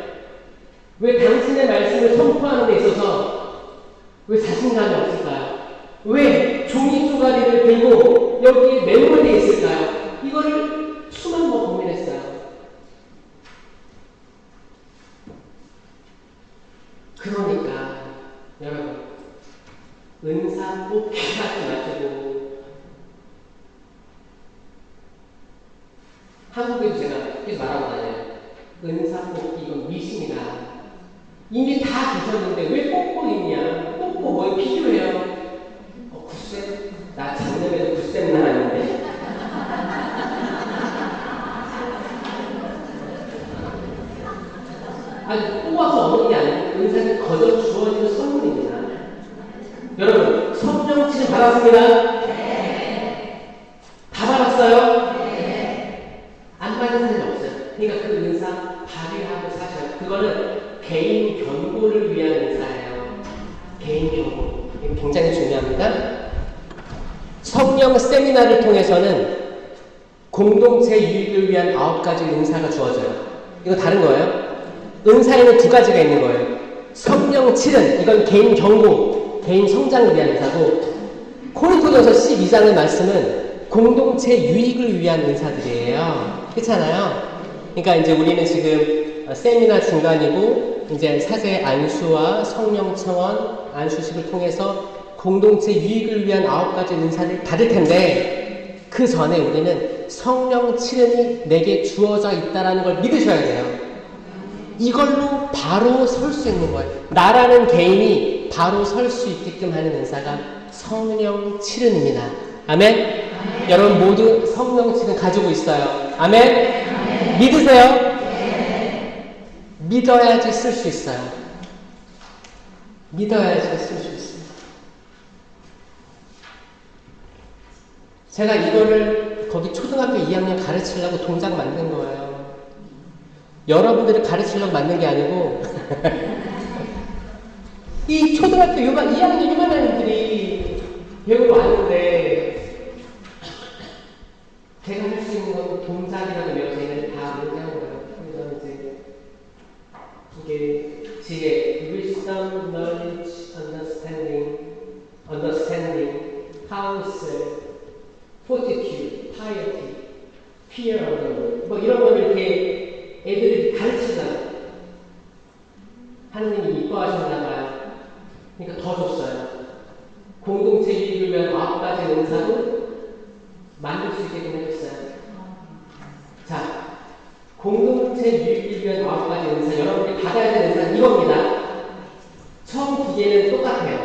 왜 당신의 말씀을 선포하는 데 있어서 왜 자신감이 없을까요? 왜 종이 쪼가리를 들고 여기에 매몰되어 있을까요? 이거를 수만 번 고민했어요. 그러니까 여러분 은사 뽑기 하지 마시고 한국에도 제가 계속 말하고 다녀요. 은사 뽑기 이건 미신이다. 이미 다 드셨는데 왜 뽑고 있냐? 뽑고 뭐에 필요해요? 글쎄, 나 작년에도 글쎄 나왔는데. 아니, 뽑아서 얻는 게 아니고 은사는 거저 주어지는 선물입니다. 여러분, 성령 치료 받았습니다? 네. 다 받았어요? 네. 안 받은 사람이 없어요. 그러니까 그 은사 발휘하고 사셔요. 그거는 개인 견고를 위한 은사예요. 개인 견고. 이게 굉장히 중요합니다. 성령 세미나를 통해서는 공동체 유익을 위한 9가지 은사가 주어져요. 이거 다른 거예요. 은사에는 2가지가 있는 거예요. 성령 7은 이건 개인 경고, 개인 성장을 위한 은사고, 고린도전서 12장의 말씀은 공동체 유익을 위한 은사들이에요. 그렇잖아요. 그러니까 이제 우리는 지금 세미나 중간이고 이제 사제 안수와 성령 청원, 안수식을 통해서 공동체 유익을 위한 9가지 은사를 받을 텐데 그 전에 우리는 성령 7은이 내게 주어져 있다는 걸 믿으셔야 돼요. 이걸로 바로 설 수 있는 거예요. 나라는 개인이 바로 설 수 있게끔 하는 은사가 성령 7은입니다. 아멘? 아멘. 여러분 모두 성령 7은 가지고 있어요. 아멘? 아멘. 믿으세요? 네. 믿어야지 쓸 수 있어요. 믿어야지 쓸 수 있어요. 제가 이거를 거기 초등학교 2학년 가르치려고 동작 만든 거예요. 여러분들을 가르치려고 만든 게 아니고 이 초등학교 2학년 요만한 애들이 배우러 왔는데 제가 할 수 있는 건 동작이라고 외워서 얘네들 다 문제한 거예요. 그래서 이제 이게 지혜, wisdom, knowledge, understanding, counsel, fortitude, piety, fear of the Lord 뭐 이런 거를 이렇게 애들이 가르치잖아요. 하느님이 이뻐하셨나 봐요. 그러니까 더 줬어요. 공동체 유익을 위한 9가지 은사도 만들 수 있게끔 해줬어요. 자, 공동체 유익을 위한 9가지 은사, 여러분들이 받아야 되는 은사는 이겁니다. 처음 2개는 똑같아요.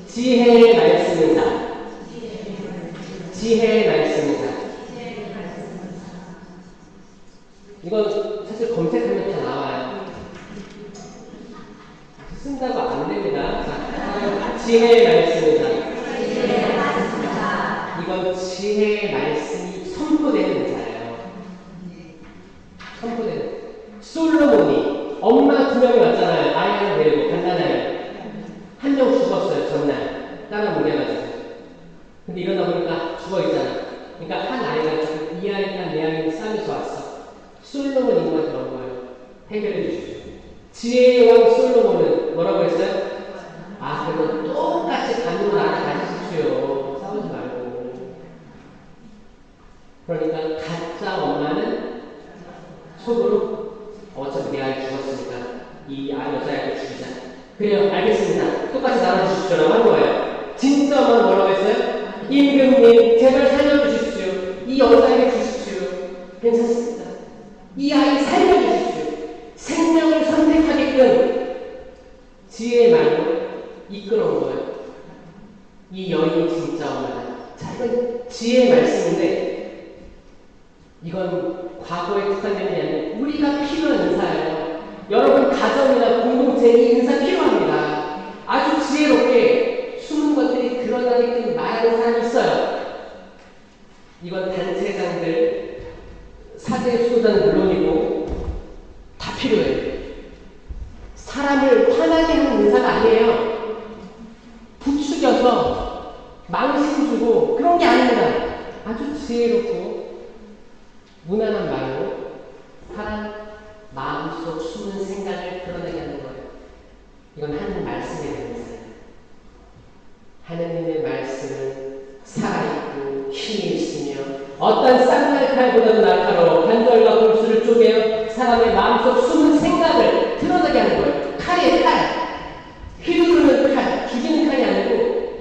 지혜의 말씀 은사. 지혜의 말씀 은사. 이건 사실 검색하면 다 나와요. 쓴다고 안 됩니다. 자, 지혜의 말씀이다. 이건 지혜의 말씀이 선포되는 은사예요. 선포되는. 솔로몬이 엄마 2명이 왔잖아요. 아이 하나 데리고 간단해요. 한 명 죽었어요. 전날 따라 몰려가지고. 근데 일어나 보니까 죽어있잖아. 그러니까 한 아이가 이 아이랑 내 아이는 싸움에서 왔어. 솔로몬 인구가 들어온 거예요. 해결해 주십시오. 지혜의 왕 솔로몬은 뭐라고 했어요? 그럼 똑같이 간으로 알아가십시오. 싸우지 말고. 그러니까 가짜 엄마는 속으로 어차피 내 아이 죽었으니까 이 여자애를 죽이자. 그래요. 알겠습니다. 똑같이 나눠주십시오라고 한 거예요. 진짜 엄마는 뭐라고 했어요? 임금님 제발 살려주십시오. 이 여자애를 주십시오. 괜찮습니다. 이 아이 살려주십시오. 생명을 선택하게끔 지혜의 말로 이끌어온 거예요. 이 여인이 진짜 엄마다. 자, 이건 지혜의 말씀인데 이건 과거에 특화되는 게 아니고 우리가 필요한 은사예요. 여러분 가정이나 공동체에 이 은사 필요합니다. 아주 지혜롭게 숨은 것들이 드러나게끔 말하는 사람이 있어요. 지혜롭고 무난한 말로 사람 마음속 숨은 생각을 드러내게 하는 거예요. 이건 하나님 말씀의 대명사예요. 하나님의 말씀은 살아있고 힘이 있으며 어떤 쌍날 칼보다도 날카로워 관절과 골수를 쪼개어 사람의 마음속 숨은 생각을 드러내게 하는 거예요. 칼이에요, 칼. 휘두르는 칼, 죽이는 칼이 아니고,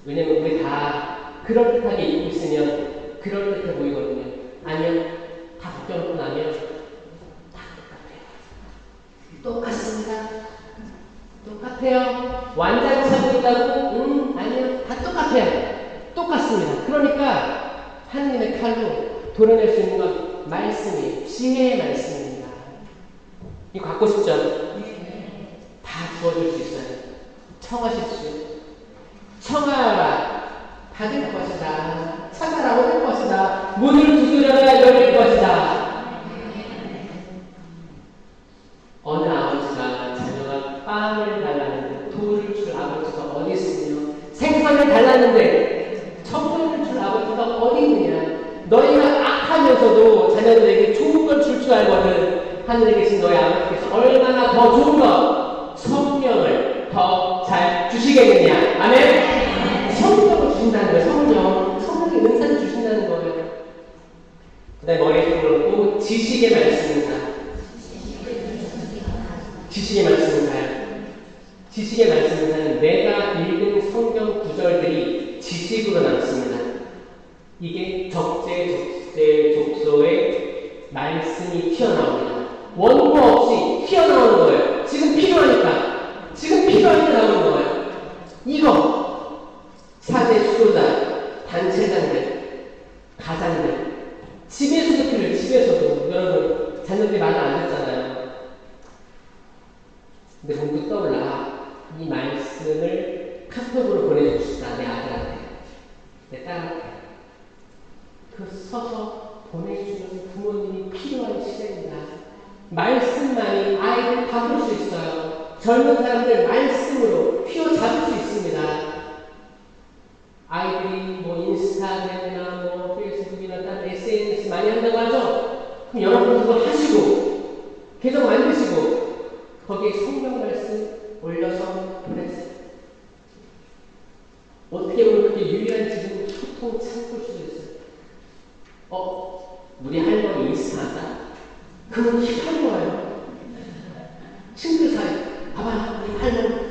왜냐면 우리 다 그럴듯하게 입고 있으면 그럴듯해 보이거든요. 아니요, 다 벗겨놓고 나면 다 똑같아요. 똑같아요. 완장차고 있다고? 아니요, 다 똑같아요. 똑같습니다. 그러니까 하나님의 칼로 도려낼 수 있는 건 말씀이에요. 지혜의 말씀입니다. 이거 갖고 싶죠? 다 주어줄 수 있어요. 청하십시오. 청하라. 받을 것이다. 찾아라. 얻을 것이다. 문을 두드려야 열릴 것이다. 어느 아버지가 자녀가 빵을 달라는데 돌을 줄 아버지가 어디 있으며 생선을 달랐는데 청년을 줄 아버지가 어디 있느냐. 너희가 악하면서도 자녀들에게 좋은 걸 줄 줄 알거든. 하늘에 계신 너희 아버지께서 얼마나 더 좋은 것, 성령을 더 잘 주시겠느냐. 아멘. 성령을 주신다는 거예요. 성령의 은사를 주신다는 거예요. 그 다음에 머릿속으로 또 지식의 말씀입니다. 지식의 말씀인가요? 지식의 말씀은 내가 읽은 성경 구절들이 지식으로 남습니다. 이게 적재적소의 말씀이 튀어나옵니다. 원고 없이 튀어나오는 거예요. 지금 필요하니까. 지금 필요하니까 나오는 거예요. 이거 사제 수도자, 단체장들, 가장들 집에서도 필요해요. 집에서도. 여러분 자녀들이 많이 안 됐잖아요. 근데 문득 떠올라. 이 말씀을 카톡으로 보내주고 싶다. 내 아들한테, 내 딸한테. 그 서서 보내주는 부모님이 필요한 시대입니다. 말씀만이 아이를 바꿀 수 있어요. 젊은 사람들 말씀으로 휘어잡을 수 있습니다. 아이들이 뭐 인스타그램이나 뭐 페이스북이나 다른 SNS 많이 한다고 하죠? 그럼 여러분 그거 하시고 계정 만드시고 거기에 성경 말씀 올려서 보내세요. 어떻게 보면 그게 유일한 지금 소통 창구일 수도 있어요. 우리 할머니 인스타한다? 그건 힙한 거예요. 친구들 사이 봐봐, 우리 할머니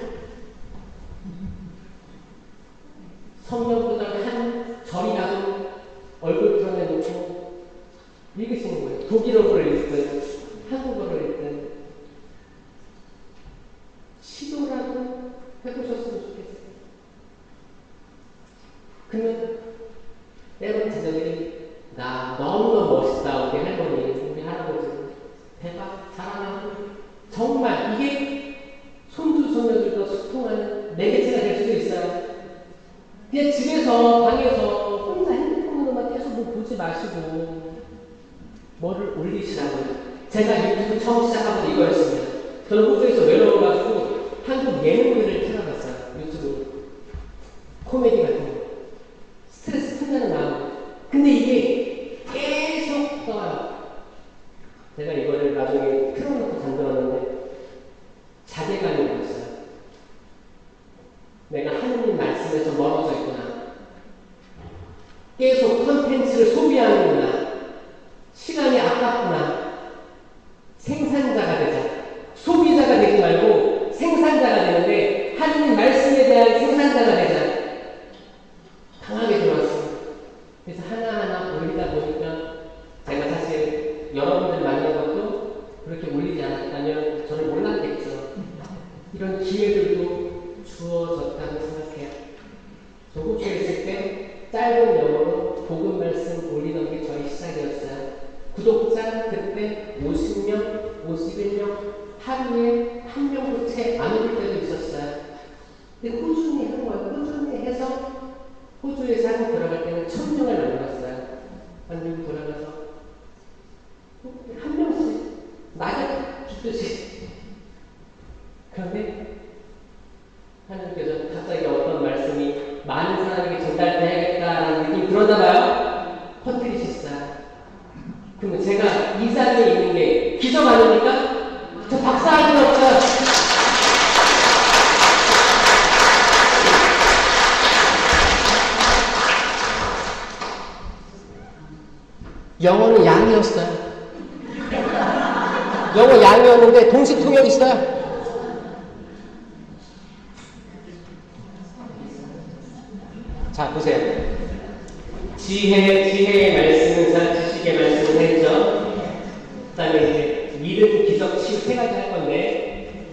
성경보다 한 절이라도 얼굴 드러내놓고 읽으시는 거예요. 독일어를 읽든 한국어를 읽든 시도라도 해보셨으면 좋겠어요. 그러면 때론 자녀들이 나 너무너무 멋있다. 우리 할머니, 우리 할아버지 대박, 잘하나. 정말 이게 손주 손녀들과 소통하는 매개체가 될 수도 있어요. 그냥 집에서 방에서 혼자 핸드폰으로만 계속 뭐 보지 마시고 뭐를 올리시라고요. 제가 유튜브 처음 시작한 건 이거였습니다. 저는 호주에서 외로워가지고 한국 예능들을 찾아봤어요. 유튜브 코미디 같은 거. 스트레스 푼다는 마음. 근데 이게 계속 떠요. 제가 이거를 나중에 틀어놓고 잠들었는데 자괴감이 들었어요. 내가 하느님 말씀에서 멀어져 있구나. 계속 콘텐츠를 소비하는구나. 시간이 아깝구나. 생산자가 되자. 소비자가 되지 말고 생산자가 되는데 하느님 말씀에 대한 생산자가 되자. 강하게 들어왔습니다. 그래서 하나하나 올리다 보니까 제가 사실 여러분들 만난 것도 그렇게 올리지 않았다면 저는 몰랐겠죠. 이런 기회들도 주어졌다고 생각해요. 저 호주에 있을 때 짧은 영어로 복음 말씀 올리던 게 저희 시작이었어요. 구독자 그때 50명, 51명, 하루에 한 명도 채 안 올 때도 있었어요. 근데 꾸준히 한 거예요. 꾸준히 해서 호주에서 한국 들어갈 때는 1000명을 만들었어요. 한국 돌아가서 한 명씩 낙엽 죽듯이. 그런데 하나님께서 갑자기 어떤 말씀이 많은 사람에게 전달돼야겠다라는 느낌이 들었나 봐요. 영어는 양이었어요. 영어 양이었는데 동시 통역 있어요. 자, 보세요. 지혜의 말씀은 지식의 말씀을 했죠. 그 다음에 이제 믿음, 기적, 치유 세 가지 할 건데,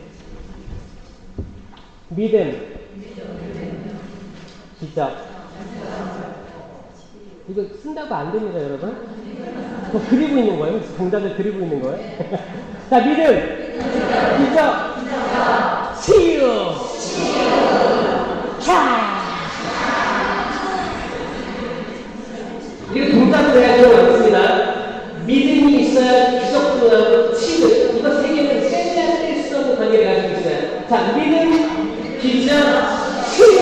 믿음, 기적. 이거 쓴다고 안 됩니다, 여러분. 저 그리고 있는 거예요? 동작을 그리고 있는 거예요? 자, 믿음, 기적, 치유. 자! 이거 동작을 해야 좀 많습니다. 믿음이 있어야 기적도 나고 치유. 이거 세 개는 뗄래야 뗄 수 없는 관계를 가지고 있어요. 자, 믿음, 기적, 치유.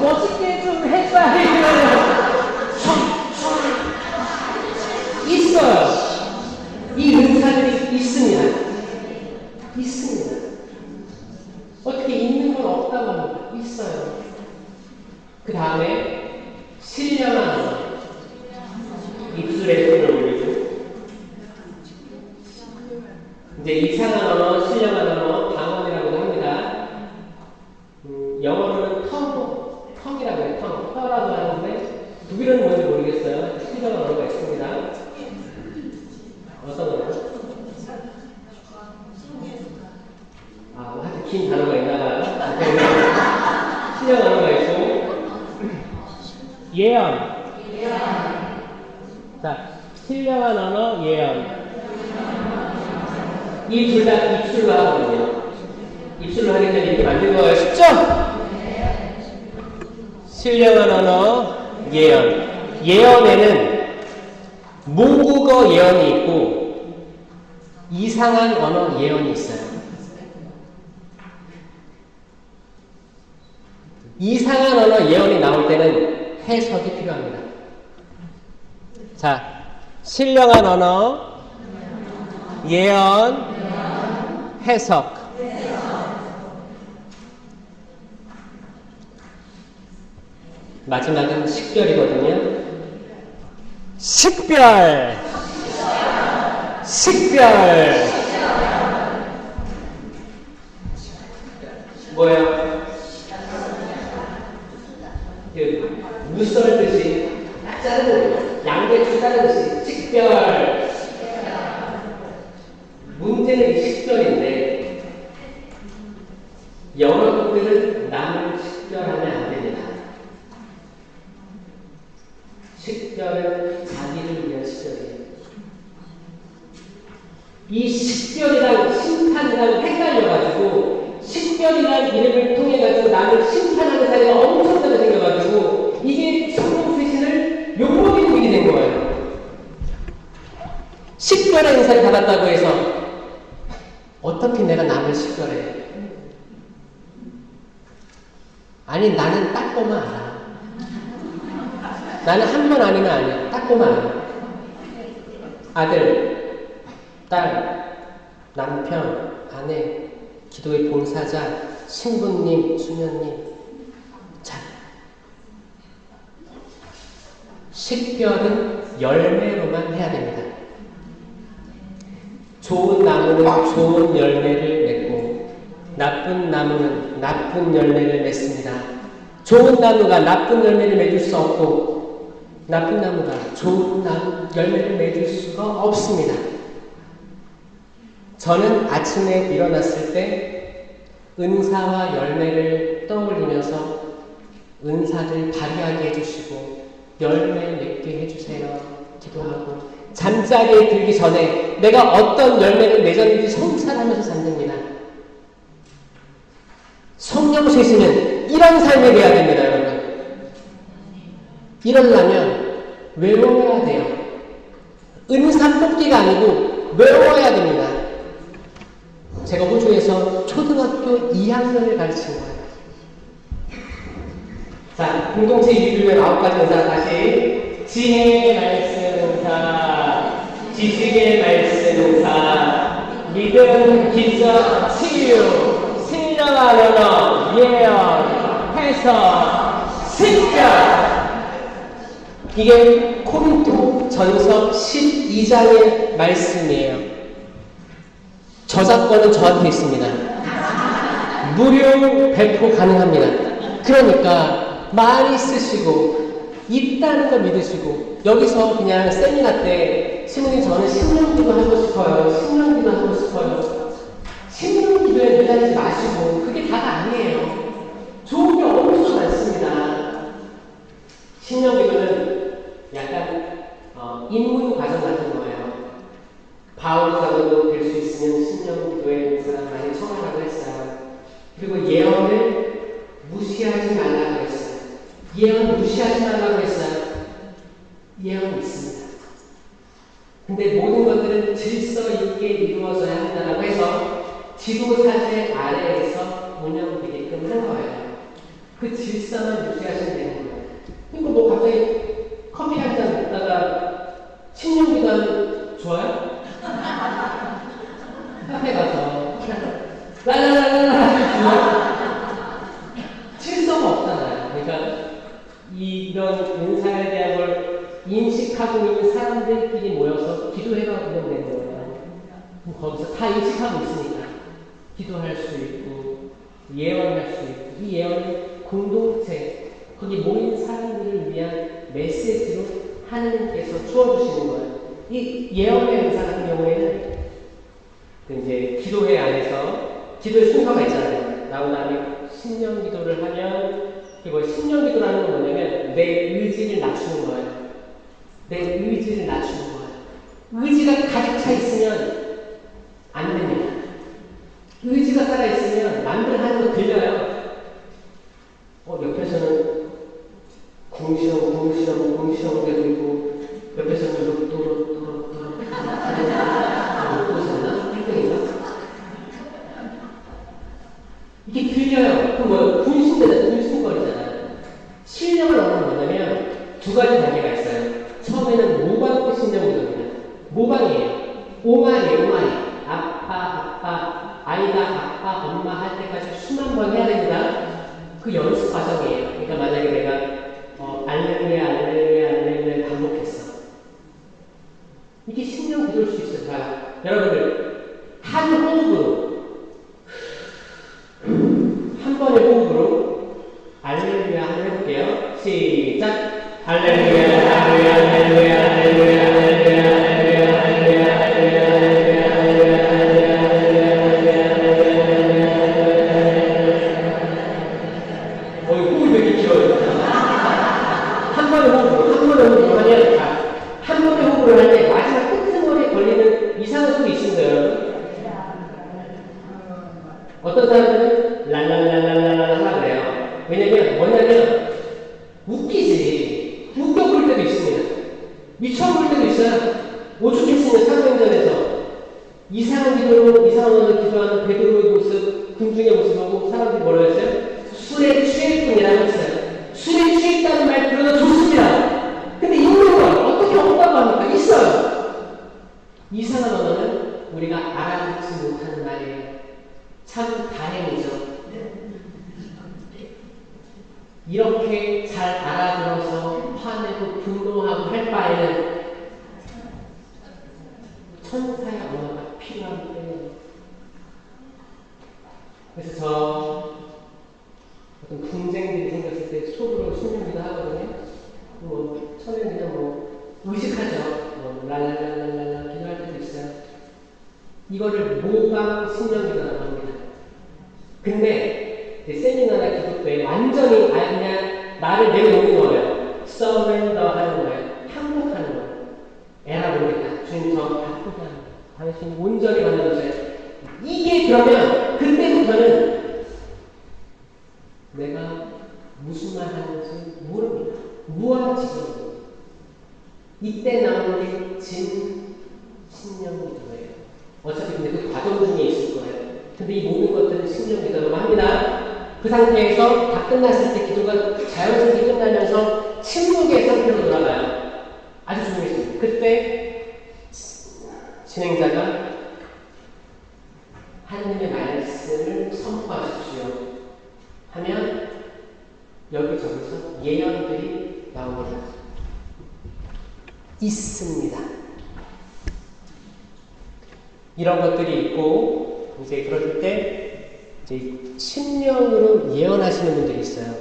멋있게 좀 해봐. 있어요. 이 은사들이 있습니다. 있습니다. 어떻게 있는 건 없다고 합니다. 있어요. 그 다음에 신령한 입술에 손을 올리고, 이제 이상한 언어, 신령한 언어, 방언이라고도 합니다. 영어로는 텅이라고 해요. 터라고 하는데 독일어는 뭔지 모르겠어요. 신령한 언어가 있습니다. 어떤 언어? 아주 긴 단어가 있나봐요. 신령한 언어가 있고, 예언. 자, 신령한 언어, 예언. 이 둘 다 입술로 하거든요. 입술로 하기 때문에 이렇게 만든 거예요. 쉽죠? 신령한 언어, 예언. 예언에는 모국어 예언이 있고 이상한 언어 예언이 있어요. 이상한 언어 예언이 나올 때는 해석이 필요합니다. 자, 신령한 언어, 예언, 해석. 마지막은 식별이거든요. 식별. 뭐예요? 무 썰듯이 딱 자르는 양배추 자르듯이 식별. 문제는 식별인데 여러분들은 남을 식별하면 안 됩니다. 식별은 자기를 위한 식별이에요. 이 식별이랑 심판이랑 헷갈려가지고 식별이라는 이름을 통해가지고 남을 심판하는 사례가 엄청나게 생겨가지고 이게 성령 쇄신을 욕먹이는 일이 된 거예요. 식별의 은사를 받았다고 해서 어떻게 내가 남을 식별해? 아니, 나는 딱 보면 알아. 나는 한 번 아니면 아니야. 딱 보면 알아. 아들, 딸, 남편, 아내, 기도의 봉사자, 신부님, 수녀님. 자, 식별은 열매로만 해야 됩니다. 좋은 나무는 좋은 열매를 맺고 나쁜 나무는 나쁜 열매를 맺습니다. 좋은 나무가 나쁜 열매를 맺을 수 없고 나쁜 나무가 좋은 열매를 맺을 수가 없습니다. 저는 아침에 일어났을 때 은사와 열매를 떠올리면서 은사를 발휘하게 해주시고 열매 맺게 해주세요 기도하고 잠자리에 들기 전에 내가 어떤 열매를 맺었는지 성찰하면서 잠듭니다. 성령 쇄신은 이런 삶이 돼야 됩니다, 여러분. 이러려면 외워야 돼요. 은사 뽑기가 아니고 외워야 됩니다. 제가 호주에서 초등학교 2학년을 가르친 거예요. 자, 공동체 이루면 9가지 은사 다시 지혜의 말씀 은사, 지식의 말씀 은사, 믿음, 기적, 치유, 신령한 언어, 예언, 해석, 식별. 이게 코린토 사도전서 12장의 말씀이에요. 저작권은 저한테 있습니다. 무료 배포 가능합니다. 그러니까 많이 쓰시고 있다는 거 믿으시고 여기서 그냥 세미나 때 신부님 저는 신령기도 하고 싶어요. 신령기도 하고 싶어요. 신령기도에 매달리지 마시고 그게 다가 아니에요. 좋은 게 엄청 많습니다. 신령기도는 약간 입문 과정 같은 거예요. 바울 사도도 될 수 있으면 신령기도에 사람 많이 청하라고 했어요. 그리고 예언을 무시하지 말라고 했어요. 예언 무시하지 말라고 했어요. 예언이 있습니다. 근데 모든 것들은 질서 있게 이루어져야 한다고 해서 지도사제 아래에서 운영되게끔 한 거예요. 그 질서만 유지하시면 되는 거예요. 그러니까 뭐 갑자기 커피 한 잔 먹다가 신령기도 하면 좋아요? 카페 가서 라라라라라 질서가 없잖아요. 그러니까 이런 은사에 대한 걸 인식하고 있는 사람들끼리 모여서 기도회가 운영되는 거예요. 거기서 다 인식하고 있으니까 기도할 수 있고 예언할 수 있고 이 예언은 공동체 거기 모인 사람들을 위한 메시지로 하나님께서 주어주시는 거예요. 이 예언의 은사 같은 경우에는 이제 기도회 안에서 기도의 순서가 있잖아요. 나온 다음에 신령 기도를 하면 그리고 신령 기도라는 건 뭐냐면 내 의지를 낮추는 거예요. 내 의지를 낮추는 거예요. 의지가 가득 차 있으면 안 됩니다. 의지가 살아 있으면 남들 하는 거 들려요. 옆에서는 궁시렁 되고 있고 옆에서는 로또 샀나? 1등인가? 이게 들려요. 그 뭐 군신거리잖아요. 신령을 얻는 뭐냐면 두 가지 단계가 있어요. 처음에는 모방 신령이거든요. 모방이에요. 오마리에요, 오마리. 아빠, 아이가 아빠, 엄마 할 때까지 수만 번 해야 됩니다. 그 연습 과정이에요. 그러니까 만약에 내가 알렐루야 반복했어. 이게 신령 기도일 수 있어요. 자, 여러분들 한 호흡으로 한 번의 호흡으로 알렐루야 한번 해볼게요. 시작. 할렐루야 할렐루야 할렐루야 할렐루야 할렐루야 할렐루야 할렐루야 할렐루야 호흡이 왜 이렇게 길어요? 한 번의 호흡으로 하면 한 번의 호흡으로 할 때 마지막 끝머리에 걸리는 이상한 소리 있습니다. 어떤 사람들은 랄랄랄랄랄랄라 그래요. 왜냐면 뭐냐면 웃기지. 웃겨 볼 때도 있습니다. 미쳐 볼 때도 있어요. 오죽했으면 사도행전에서 이상한 기도로 이상한 언어로 기도하는 베드로의 모습, 군중의 모습하고 사람들이 뭐라고 했어요? 술에 취할 뿐이라고 했어요. 술에 취했다는 말 들어도 좋습니다. 근데 있는 건 어떻게 없다고 합니까? 있어요. 이상한 언어는 우리가 알아듣지 못하는 말이에요. 참 다행이죠. 이렇게 잘 알아들어서 화내고 분노하고 할 바에는 천사의 언어가 필요하기 때문에. 그래서 저 어떤 분쟁들이 생겼을 때 속으로 신령기도 하거든요. 뭐 처음에 그냥 뭐 의식하죠. 뭐 랄랄랄랄랄라 기도할 때도 있어요. 이거를 모방 신령기도라고 합니다. 근데 세미나나 기도 때 완전히 그냥 나를 내려놓는 거예요. 서렌더 하는 거예요. 항복하는 거예요. 에라 모르겠다. 주님 저 바꾸게 하는 거예요. 당신이 온전히 만나주세요. 이게 그러면 그때부터는 내가 무슨 말 하는지 모릅니다. 무한지경입니다. 이때 나오는 게 진 신령기도예요. 어차피 근데 그 과정 중에 있을 거예요. 근데 이 모든 것들은 신령기도라고 합니다. 그 상태에서 다 끝났을 때 기도가 자연스럽게 끝나면서 침묵의 상태로 돌아가요. 아주 중요했습니다. 그때 진행자가 하나님의 말씀을 선포하십시오 하면 여기저기서 예언들이 나옵니다. 있습니다. 이런 것들이 있고, 이제 그럴 때, 이제 심령으로 예언하시는 분들이 있어요.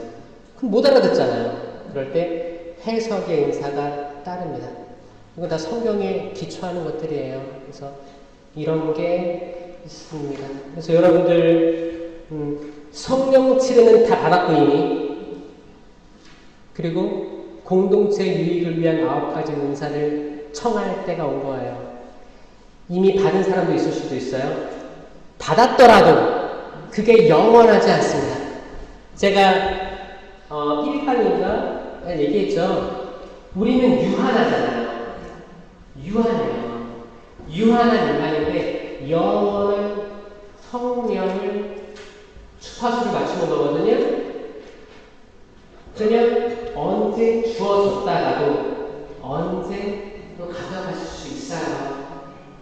그럼 못 알아듣잖아요. 그럴 때 해석의 은사가 따릅니다. 이거 다 성경에 기초하는 것들이에요. 그래서 이런 게 있습니다. 그래서 여러분들, 성령 치료는 다 받았고 이미, 그리고 공동체 유익을 위한 9가지 은사를 청할 때가 온 거예요. 이미 받은 사람도 있을 수도 있어요. 받았더라도 그게 영원하지 않습니다. 제가 1강인가 얘기했죠. 우리는 유한하잖아요. 유한해요. 유한한 인간인데 영원한 성령을 주파수를 맞추는 거거든요. 그냥 언제 주어졌다가도 언제 또 가져가실 수 있어요.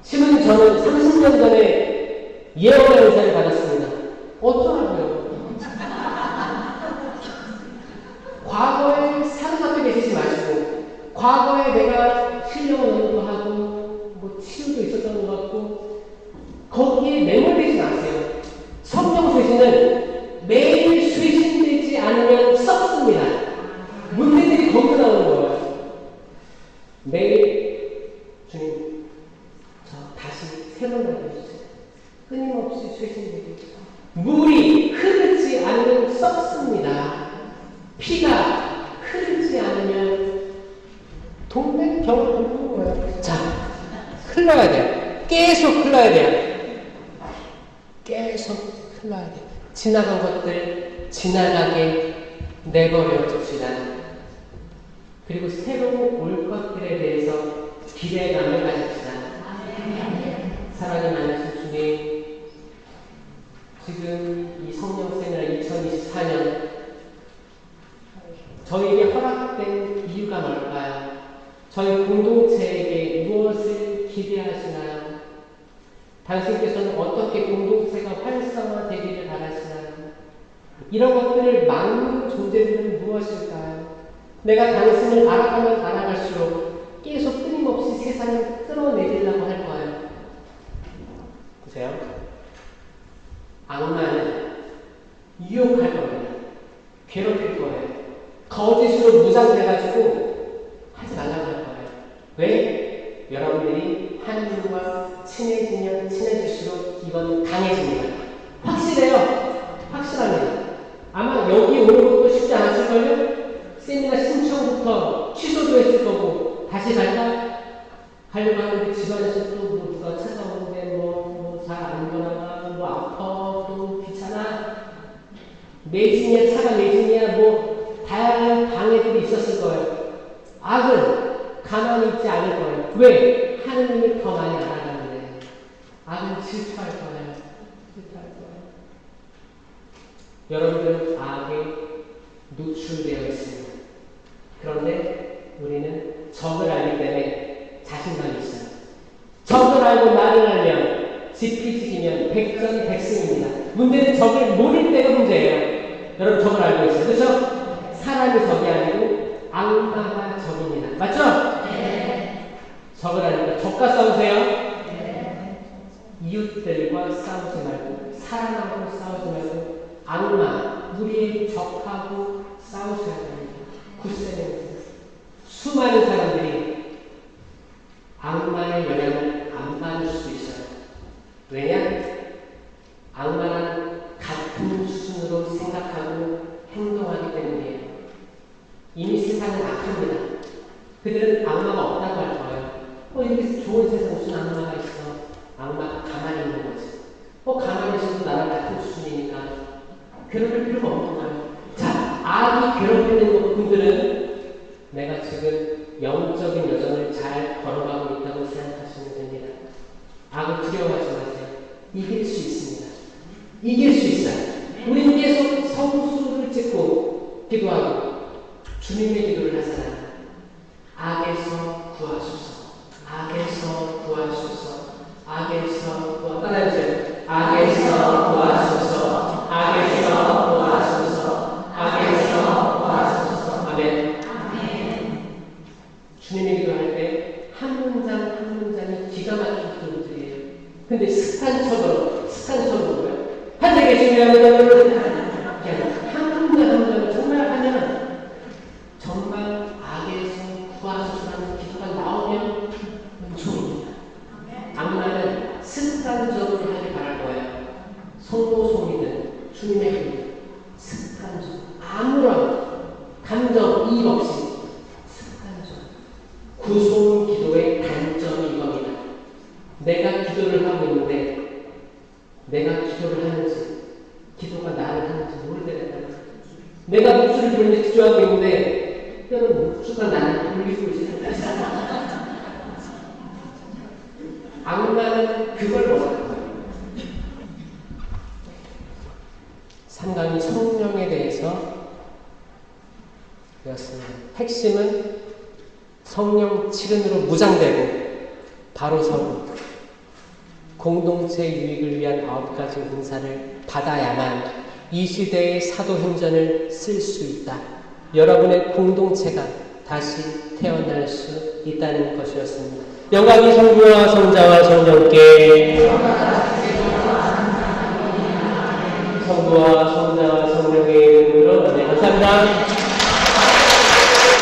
지금 저는 30년 전에 예언의 은사를 받았습니다. 어쩌라고요? 과거에 사로잡혀 계시지 마시고, 과거에 내가 신령을 얻는 거 하고, 뭐 치유도 있었던 것 같고, 거기에 매몰되지 마세요. 성령 쇄신은 매일 쇄신되지 않으면 썩습니다. 문제들이 거기서 나오는 거예요. 매일 주님, 저 다시 새로운 날 해주세요. 끊임없이 쇄신되게 해주세요. 물이 흐르지 않으면 썩습니다. 피가 흐르지 않으면 동맥경을 긁는 거예요. 자, 흘러야 돼요. 계속 흘러야 돼요. 계속 흘러야 돼요. 지나간 것들 지나가게 내버려 둡시다. 그리고 새로 올 것들에 대해서 기대감을 가집시다. 사랑이 많으신 주님, 지금 이 성령 세미나 2024년 저희에게 허락된 이유가 뭘까요? 저희 공동체에게 무엇을 기대하시나요? 당신께서는 어떻게 공동체가 활성화되기를 바라시나요? 이런 것들을 막는 존재들은 무엇일까요? 내가 당신을 알아가면 알아갈수록 계속 끊임없이 세상을 끌어내리려고 할 거예요. 보세요. 악마는 유혹할 겁니다. 괴롭힐 거예요. 거짓으로 무장돼가지고 하지 말라고 할 거예요. 왜? 여러분들이 하나님과 친해지면 친해질수록 이건 강해집니다. 확실해요. 확실합니다. 아마 여기 오는 것도 쉽지 않았을걸요? 세미나 신청부터 취소도 했을 거고, 다시 갈까? 가려고 하는데 집안에서 또 뭐 누가 찾아오는데 잘 안 돌아가, 뭐 아파, 또 귀찮아. 매진이야, 차가 매진이야, 다양한 방해들이 있었을 거예요. 악은 가만히 있지 않을 거예요. 왜? 하느님을 더 많이 알아가는데. 악은 질투할 거예요. 질투할 거예요. 여러분들은 악에 노출되어 있습니다. 그런데 우리는 적을 알기 때문에 자신감이 있어요. 적을 알고 나를 알면 지피지기면 백전백승입니다. 문제는 적을 모를 때가 문제예요. 여러분 적을 알고 있어요. 그렇죠? 사람이 적이 아니고 악마가 적입니다. 맞죠? 네. 적을 아니까 적과 싸우세요. 네. 이웃들과 싸우지 말고, 사람하고 싸우지 말고, 악마, 우리의 적하고 싸우셔야 됩니다. 굳세는 수많은 사람들이 악마의 영향을 안 받을 수도 있어요. 왜냐? 악마는 같은 수준으로 생각하고 행동하기 때문이에요. 이미 세상은 악합니다. 그들은 악마가 없다고 할 거예요. 이렇게 좋은 세상 무슨 악마가 있어? 악마가 가만히 있는 거지. 가만히 있어도 나랑 같은 수준이니까 괴롭힐 필요가 없는 거예요. 자, 악이 괴롭히는 분들은 내가 지금 영적인 여정을 잘 걸어가고 있다고 생각하시면 됩니다. 악을 두려워하지 마세요. 이길 수 있습니다. 이길 수 있어요. 우리는 계속 성수를 찍고 기도하고 주님의 기도를 하잖아요. 악에서 구하소서. 악에서 구하소서. 악에서 구하소서. 따라해주세요. 악에서 구하소서. 악에서 구하소서. 악에서 구하소서. 아멘. 아멘. 주님의 기도할 때 왜냐하면 한분을 정말 하면 정말 악에서 구하소서라는 기도가 나오면 은총입니다. 악마는 습관적으로 하길 바랄 거예요. 성모송이든 주님의 길 습관적으로 아무런 감정 이입 없이 습관적으로 구속 기도의 단점이 이겁니다. 내가 기도를 하고 있는데 내가 기도를 하는지 기도가 나를 하는지 모를 때가 있다. 내가 목소리를 부르는데 기도하고 있는데 때로는 목소리가 나를 울리고 있지 않다. 악마는 그걸 원하는 거예요. 상당히 성령에 대해서 배웠습니다. 핵심은 성령 칠은으로 무장되고 바로 서고 공동체 유익을 위한 9가지 은사를 받아야만 이 시대의 사도행전을 쓸 수 있다. 여러분의 공동체가 다시 태어날 수 있다는 것이었습니다. 영광이 성부와 성자와 성령께 성부와 성자와 성령의 이름으로 감사합니다.